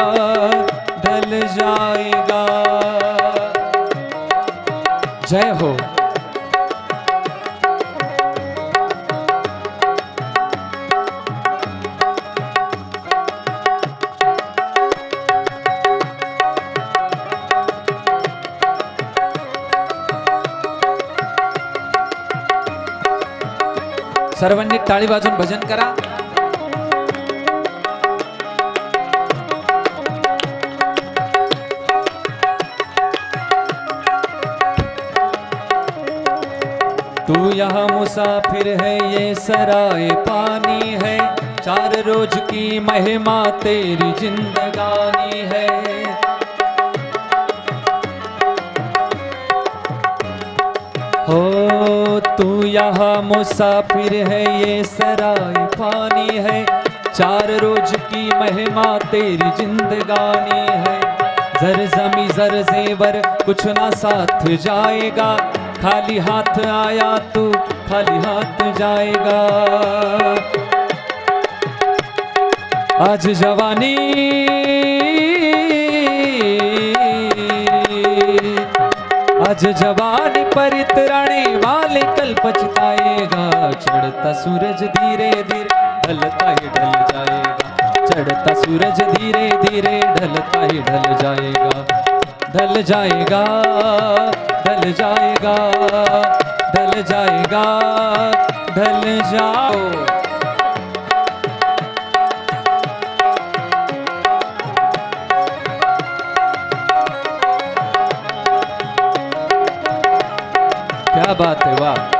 ढल जाएगा। जय हो। सर्वांनी टाळी वाजून भजन करा। तू यहाँ मुसाफिर है, ये सराय पानी है, 4 रोज की महिमा तेरी जिंदगानी है। हो तू यहाँ मुसाफिर है, ये सराय पानी है, 4 रोज की महिमा तेरी जिंदगानी है। जर जमी जर जेवर कुछ ना साथ जाएगा, खाली हाथ आया तू खाली हाथ जाएगा। आज जवानी आज जवानी पर इतराने वाले कल पछताएगा। चढ़ता सूरज धीरे धीरे ढलता ही ढल जाएगा, चढ़ता सूरज धीरे धीरे ढलता ही ढल जाएगा, ढल जाएगा, ढल जाएगा, ढल जाएगा, ढल जाओ। क्या बात है, वाह।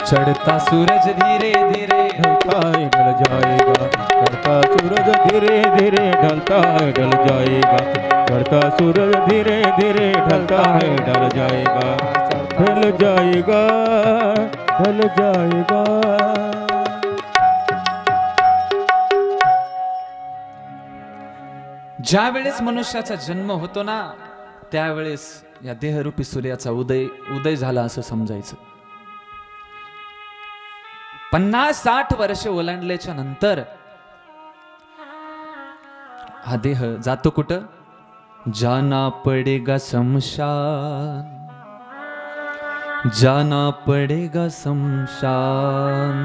चढ़ता सूरज धीरे धीरे ढलता है ढल जाएगा, चढ़ता सूरज धीरे धीरे ढलता है ढल जाएगा, चढ़ता सूरज धीरे धीरे ढलता है ढल जाएगा, ढल जाएगा, ढल जाएगा। ज्या वेळेस मनुष्याचा जन्म होतो ना, त्यावेळेस या देहरूपी सूर्याचा उदय झाला असं समजायचं। 50-60 वर्ष ओलांडल्याच्या नंतर हा देह जातो कुठं? जाना पडेगा शमशान, जाना पडेगा शमशान,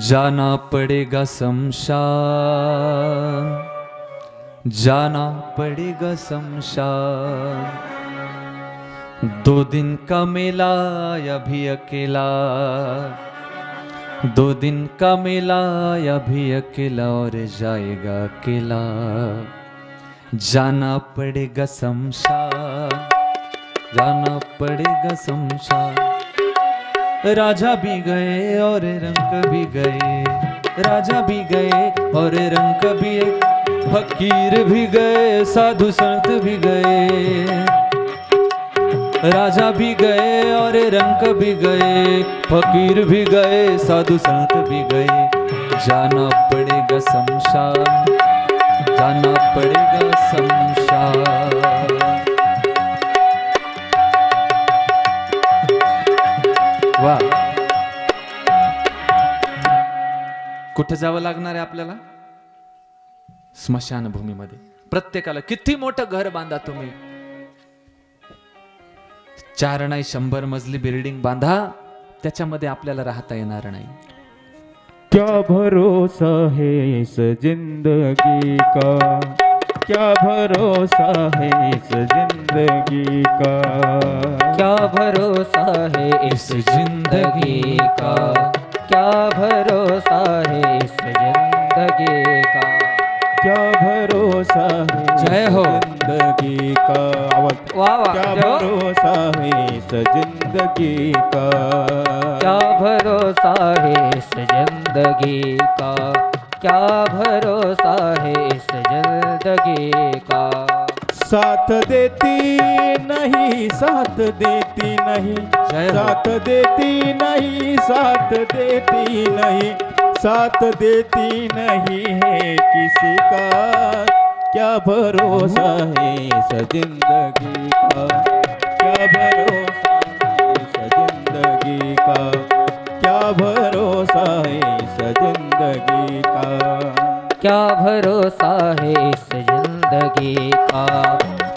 जाना पडेगा शमशान, जाना पडेगा शमशान। 2 दिन का मेला अभी अकेला, 2 दिन का मेला अभी अकेला और जाएगा अकेला, जाना पड़ेगा शमशान, जाना पड़ेगा शमशान। राजा भी गए और रंक भी गए, राजा भी गए और रंक भी, फकीर भी गए साधु संत भी गए, राजा भी गए और रंक भी गए, फकीर भी गए साधु संत भी गए, जाना पड़ेगा शमशान, जाना पड़ेगा शमशान। वाह, कुठे जावं लागणार आहे आपल्याला? स्मशानभूमीमध्ये। प्रत्येकाला किती मोठं घर बांधा तुम्ही, 4 नाही 100 मजली बिल्डिंग बांधा, त्याच्यामध्ये आपल्याला राहता येणार नाही। क्या भरोसा है इस जिंदगी का, क्या भरोसा है इस जिंदगी का, क्या भरोसा है इस जिंदगी का, क्या भरोसा है इस जिंदगी का, क्या भरोसा है जय हो। जिंदगी का। आवाज। वाह वाह क्या जय हो। भरोसा है इस जिंदगी का, क्या भरोसा है इस जिंदगी का, क्या भरोसा है इस जिंदगी का। साथ देती नहीं, साथ देती नहीं, जय हो। साथ देती नहीं, साथ देती नहीं, साथ देती नहीं है किसी का। क्या भरोसा है इस जिंदगी का, क्या भरोसा है इस जिंदगी का, क्या भरोसा है इस जिंदगी का। क्या भरोसा है इस जिंदगी का,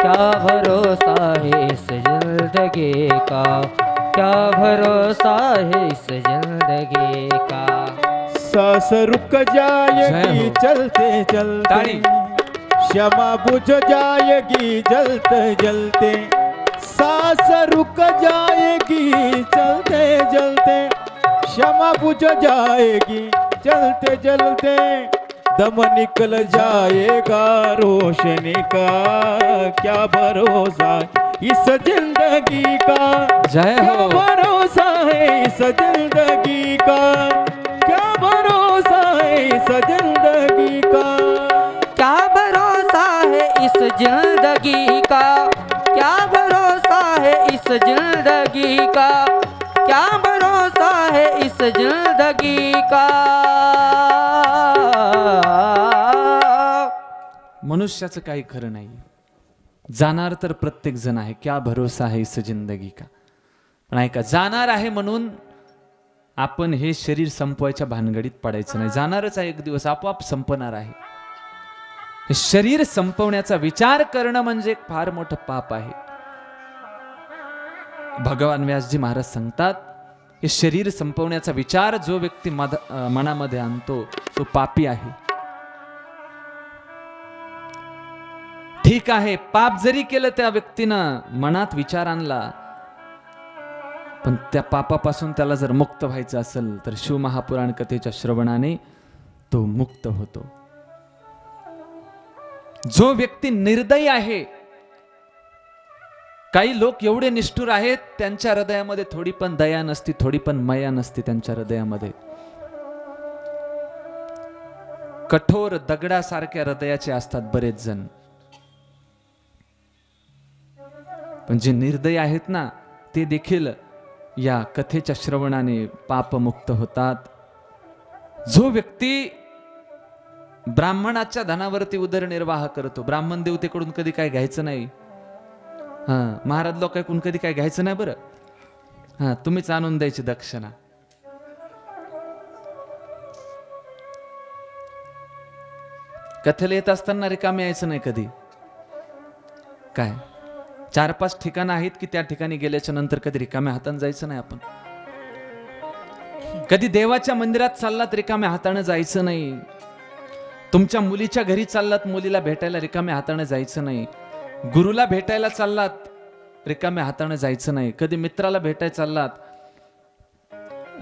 क्या भरोसा है इस जिंदगी का, क्या भरोसा है इस जिंदगी का। सांस रुक जय जाएगी हो। चलते चलते, ताड़ी। क्षमा बुझ जाएगी जलते जलते, सांस रुक जाएगी चलते चलते, क्षमा बुझ जाएगी चलते चलते, दम निकल जाएगा रोशनी का। क्या भरोसा इस जिंदगी का, जय क्या हो। भरोसा है इस जिंदगी का, क्या भरोसा है इस जिंदगी का। क्या भरोसा है इस जिंदगी का, क्या भरोसा है इस जिंदगी का, क्या भरोसा है इस जिंदगी का। मनुष्याचं काही खरं नाही, जाणार तर प्रत्येक जण आहे. क्या भरोसा आहे इस जिंदगी का. पण ऐका, जाणार आहे म्हणून आपण हे शरीर संपवायच्या भानगडीत पडायचं नाही. जाणारच आहे, एक दिवस आपोआप संपणार आहे. हे शरीर संपवण्याचा विचार करणं म्हणजे एक फार मोठं पाप आहे. भगवान व्यासजी महाराज सांगतात, हे शरीर संपवण्याचा विचार जो व्यक्ती मनामध्ये आणतो तो पापी आहे. ठीक आहे, पाप जरी केलं त्या व्यक्तीनं, मनात विचार आणला, पण त्या पापापासून त्याला जर मुक्त व्हायचं असेल तर शिवमहापुराण कथेच्या श्रवणाने तो मुक्त होतो. जो व्यक्ती निर्दयी आहे, काही लोक एवढे निष्ठुर आहेत, त्यांच्या हृदयामध्ये थोडी पण दया नसती, थोडी पण माया नसती त्यांच्या हृदयामध्ये. कठोर दगडासारख्या हृदयाचे असतात बरेच जण. पण जे निर्दयी आहेत ना, ते देखील या कथेच्या श्रवणाने पापमुक्त होतात. जो व्यक्ती ब्राह्मणाच्या धनावरती उदरनिर्वाह करतो, ब्राह्मण देवतेकडून कधी काय घ्यायचं नाही, महाराज लोकांकडून कधी काय घ्यायचं नाही बरं, तुम्हीच आणून द्यायची दक्षिणा. कथेला येत असताना रिकामे यायचं नाही कधी. काय 4-5 ठिकाणं आहेत की त्या ठिकाणी गेल्याच्या नंतर कधी रिकाम्या हाताने जायचं नाही आपण. कधी देवाच्या मंदिरात चाललात, रिकाम्या हाताने जायचं नाही. तुमच्या मुलीच्या घरी चाललात, मुलीला भेटायला रिकाम्या हाताने जायचं नाही. गुरुला भेटायला चाललात, रिकाम्या हाताने जायचं नाही. कधी मित्राला भेटायला चाललात,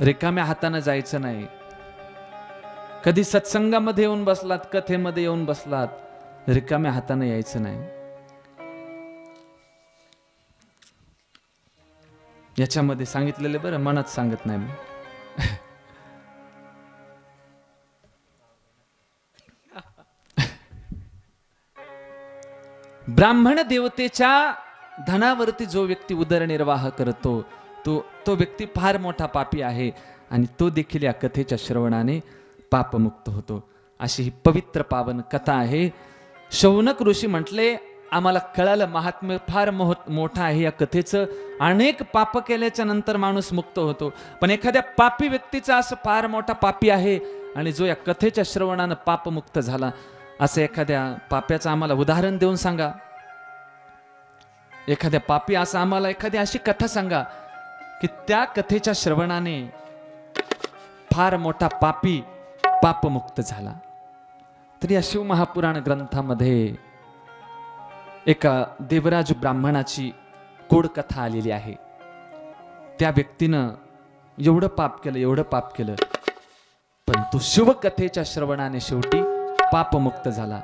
रिकाम्या हाताने जायचं नाही. कधी सत्संगामध्ये येऊन बसलात, कथेमध्ये येऊन बसलात, रिकाम्या हाताने यायचं नाही. याच्यामध्ये सांगितलेले बरं, मनात सांगत नाही मी. ब्राह्मण देवतेच्या धनावरती जो व्यक्ती उदरनिर्वाह करतो तो व्यक्ती फार मोठा पापी आहे, आणि तो देखील या कथेच्या श्रवणाने पापमुक्त होतो. अशी ही पवित्र पावन कथा आहे. शौनक ऋषी म्हटले, आम्हाला कळालं महात्म्य फार मोठं आहे या कथेचं. अनेक पाप केल्याच्या नंतर माणूस मुक्त होतो, पण एखाद्या पापी व्यक्तीचा असं फार मोठा पापी आहे आणि जो या कथेच्या श्रवणानं पापमुक्त झाला, असं एखाद्या पाप्याचं आम्हाला उदाहरण देऊन सांगा. एखाद्या पापी असं आम्हाला एखादी अशी कथा सांगा की त्या कथेच्या श्रवणाने फार मोठा पापी पापमुक्त झाला. तर या शिवमहापुराण ग्रंथामध्ये एका देवराज ब्राह्मणाची कोड कथा आलेली आहे. त्या व्यक्तीनं एवढं पाप केलं पण तो शिवकथेच्या श्रवणाने शेवटी पापमुक्त झाला.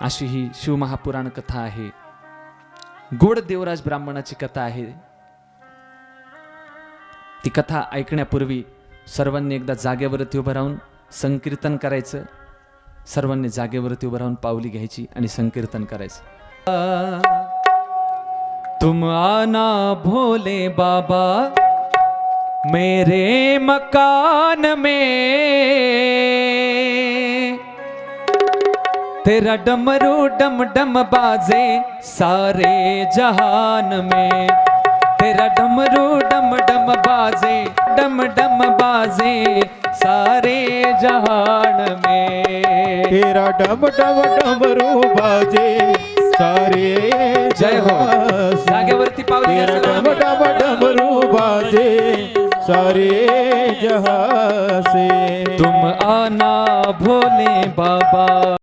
अशी ही शिवमहापुराण कथा आहे. गोड देवराज ब्राह्मणाची कथा आहे. ती कथा ऐकण्यापूर्वी सर्वांनी एकदा जागेवरती उभं राहून संकीर्तन करायचं. सर्वांनी जागेवरती उभं राहून पावली घ्यायची आणि संकीर्तन करायचं. तुम आना भोले बाबा मेरे मकान में, तेरा डमरू डम डम बाजे सारे जहान में, तेरा डमरू डम डम बाजे डम डम बाजे सारे जहान में, तेरा डम डम डमरू बाजे सारे जय हो. जहां से. जागेवरती पावली तेरा घ्या डम डम डमरू बाजे सारे जहां से. तुम आना भोले बाबा.